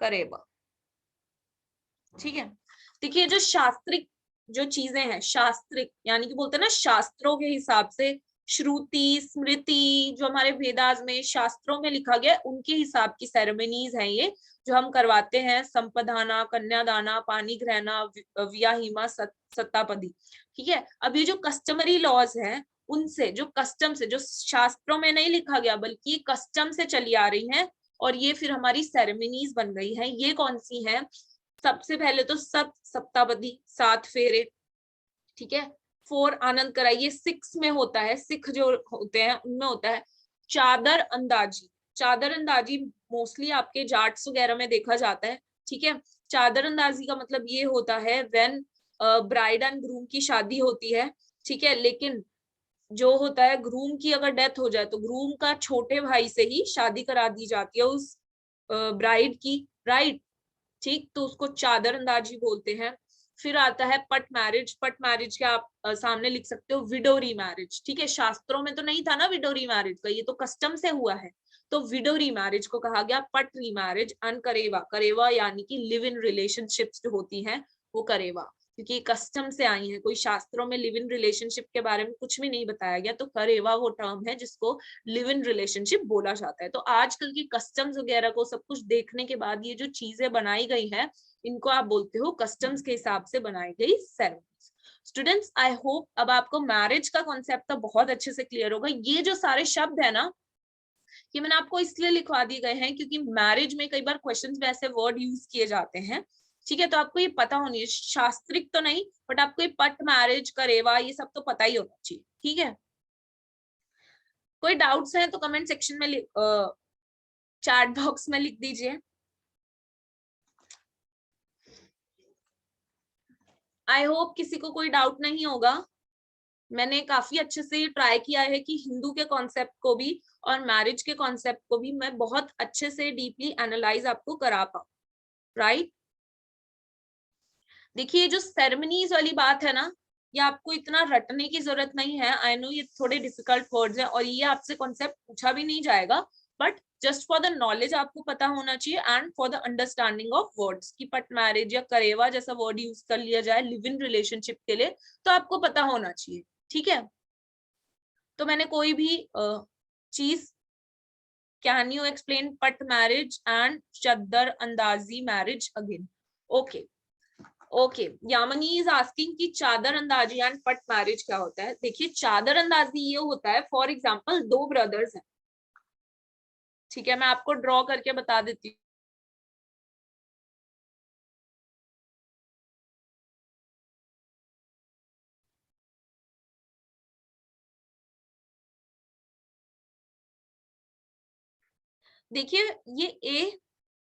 करेबा। ठीक है, देखिए जो शास्त्रिक जो चीजें हैं, शास्त्रिक यानी कि बोलते हैं ना शास्त्रों के हिसाब से, श्रुति स्मृति जो हमारे वेदास में शास्त्रों में लिखा गया उनके हिसाब की सेरेमनीज हैं ये, जो हम करवाते हैं। संपदाना, कन्यादाना, पानी ग्रहणा, व्याहिमा, सत्तापदी। ठीक है, अब ये जो कस्टमरी लॉज हैं, उनसे जो कस्टम से, जो शास्त्रों में नहीं लिखा गया बल्कि कस्टम से चली आ रही हैं, और ये फिर हमारी सेरेमनीज बन गई हैं। ये कौन सी हैं? सबसे पहले तो सप्तापदी, 7 फेरे। ठीक है, 4 आनंद कराई, ये 6 में होता है, सिख जो होते हैं उनमें होता है। चादर अंदाजी, चादर अंदाजी मोस्टली आपके जाट्स वगैरह में देखा जाता है। ठीक है, चादर अंदाजी का मतलब ये होता है व्हेन ब्राइड एंड ग्रूम की शादी होती है। ठीक है, लेकिन जो होता है ग्रूम की अगर डेथ हो जाए तो ग्रूम का छोटे भाई से ही शादी करा दी जाती है उस ब्राइड की। राइट, ठीक, तो उसको चादर अंदाजी बोलते हैं। फिर आता है पट मैरिज। पट मैरिज के आप सामने लिख सकते हो विडो रीमैरिज। ठीक है, शास्त्रों में तो नहीं था ना विडो रीमैरिज का, ये तो कस्टम से हुआ है। तो विडो रीमैरिज को कहा गया पट रीमैरिज। एंड करेवा, करेवा यानी कि लिव इन रिलेशनशिप्स जो होती हैं वो करेवा, क्योंकि कस्टम से आई है, कोई शास्त्रों में लिव इन रिलेशनशिप के बारे में कुछ भी नहीं बताया गया। तो करेवा वो टर्म है जिसको लिव इन रिलेशनशिप बोला जाता है। तो आजकल की कस्टम्स वगैरह को सब कुछ देखने के बाद ये जो चीजें बनाई गई है इनको आप बोलते हो कस्टम्स के हिसाब से बनाई गई सेरेमनीज। स्टूडेंट्स, आई होप अब आपको मैरिज का कॉन्सेप्ट तो बहुत अच्छे से क्लियर होगा। ये जो सारे शब्द है ना, ये मैंने आपको इसलिए लिखवा दिए गए हैं क्योंकि मैरिज में कई बार क्वेश्चंस में ऐसे वर्ड यूज किए जाते हैं। ठीक है, तो आपको ये पता होनी है, शास्त्रिक तो नहीं बट आपको ये पट मैरिज करेवा ये सब तो पता ही होना चाहिए। ठीक है, कोई डाउट्स हैं तो कमेंट सेक्शन में चैट बॉक्स में लिख दीजिए। आई होप किसी को कोई डाउट नहीं होगा। मैंने काफी अच्छे से ये ट्राई किया है कि हिंदू के कॉन्सेप्ट को भी और मैरिज के कॉन्सेप्ट को भी मैं बहुत अच्छे से डीपली एनालाइज आपको करा पाऊं, राइट। देखिए जो सेरेमनीज वाली बात है ना, ये आपको इतना रटने की जरूरत नहीं है। आई नो ये थोड़े डिफिकल्ट वर्ड्स हैं और ये आपसे कॉन्सेप्ट पूछा भी नहीं जाएगा, but just for the knowledge आपको पता होना चाहिए and for the understanding of words की पट मैरिज या करेवा जैसा वर्ड यूज कर लिया जाए लिव इन रिलेशनशिप के लिए, तो आपको पता होना चाहिए। ठीक है, तो मैंने कोई भी चीज, कैन यू एक्सप्लेन पट मैरिज एंड चद्दर अंदाजी marriage again? Okay okay, Yamini is asking कि चादर अंदाजी एंड पट मैरिज क्या होता है। देखिए चादर अंदाजी ये होता है, फॉर एग्जांपल दो ब्रदर्स हैं, ठीक है, मैं आपको ड्रॉ करके बता देती हूँ। देखिए ये ए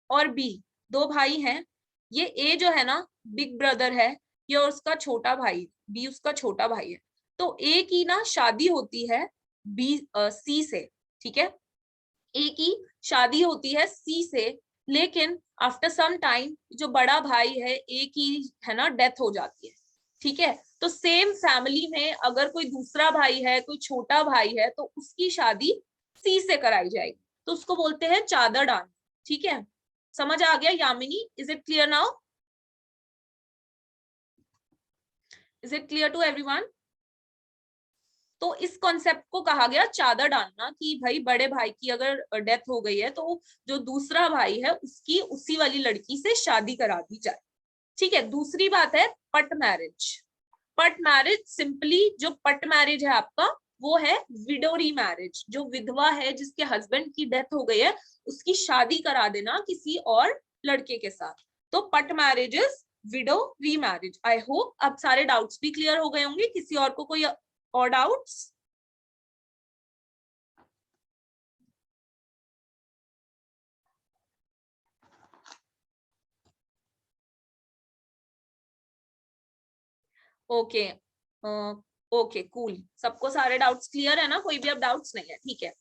और बी दो भाई हैं। ये ए जो है ना बिग ब्रदर है, ये उसका छोटा भाई, बी उसका छोटा भाई है। तो ए की ना शादी होती है बी सी से, ठीक है, ए की शादी होती है सी से, लेकिन आफ्टर सम टाइम जो बड़ा भाई है ए की है ना डेथ हो जाती है। ठीक है, तो सेम फैमिली में अगर कोई दूसरा भाई है, कोई छोटा भाई है, तो उसकी शादी सी से कराई जाएगी, तो उसको बोलते हैं चादर डालना। ठीक है, समझ आ गया Yamini? Is it clear now? Is it clear to everyone? तो इस कॉन्सेप्ट को कहा गया चादर डालना, कि भाई बड़े भाई की अगर डेथ हो गई है तो जो दूसरा भाई है उसकी उसी वाली लड़की से शादी करा दी जाए। ठीक है, दूसरी बात है पट मैरिज। पट मैरिज सिंपली जो पट मैरिज है आपका वो है विडोरी मैरिज, जो विधवा है जिसके हस्बैंड की डेथ हो गई है उसकी शादी करा देना किसी और लड़के के साथ। तो पट marriage is widow remarriage. I hope अब सारे डाउट्स भी क्लियर हो गए होंगे। किसी और को कोई और डाउट्स? ओके ओके कूल, सबको सारे डाउट्स क्लियर है ना? कोई भी अब डाउट्स नहीं है? ठीक है,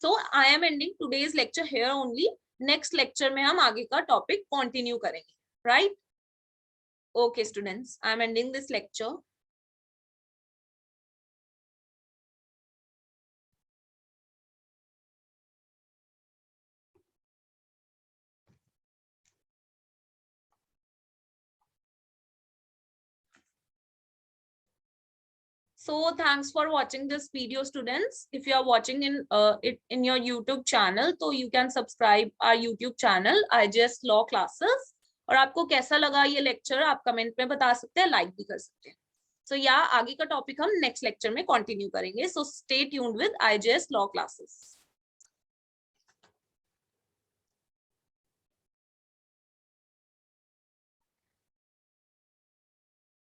so I am ending today's lecture here only. Next lecture में हम आगे का टॉपिक कंटिन्यू करेंगे, right? Okay students, I am ending this lecture. So thanks for watching this video students. If you are watching it in your YouTube channel, तो you can subscribe our YouTube channel IJS Law Classes. और आपको कैसा लगा ये lecture आप comment में बता सकते हैं, लाइक भी कर सकते हैं। So या आगे का टॉपिक हम नेक्स्ट लेक्चर में कंटिन्यू करेंगे। So stay tuned with IJS Law Classes.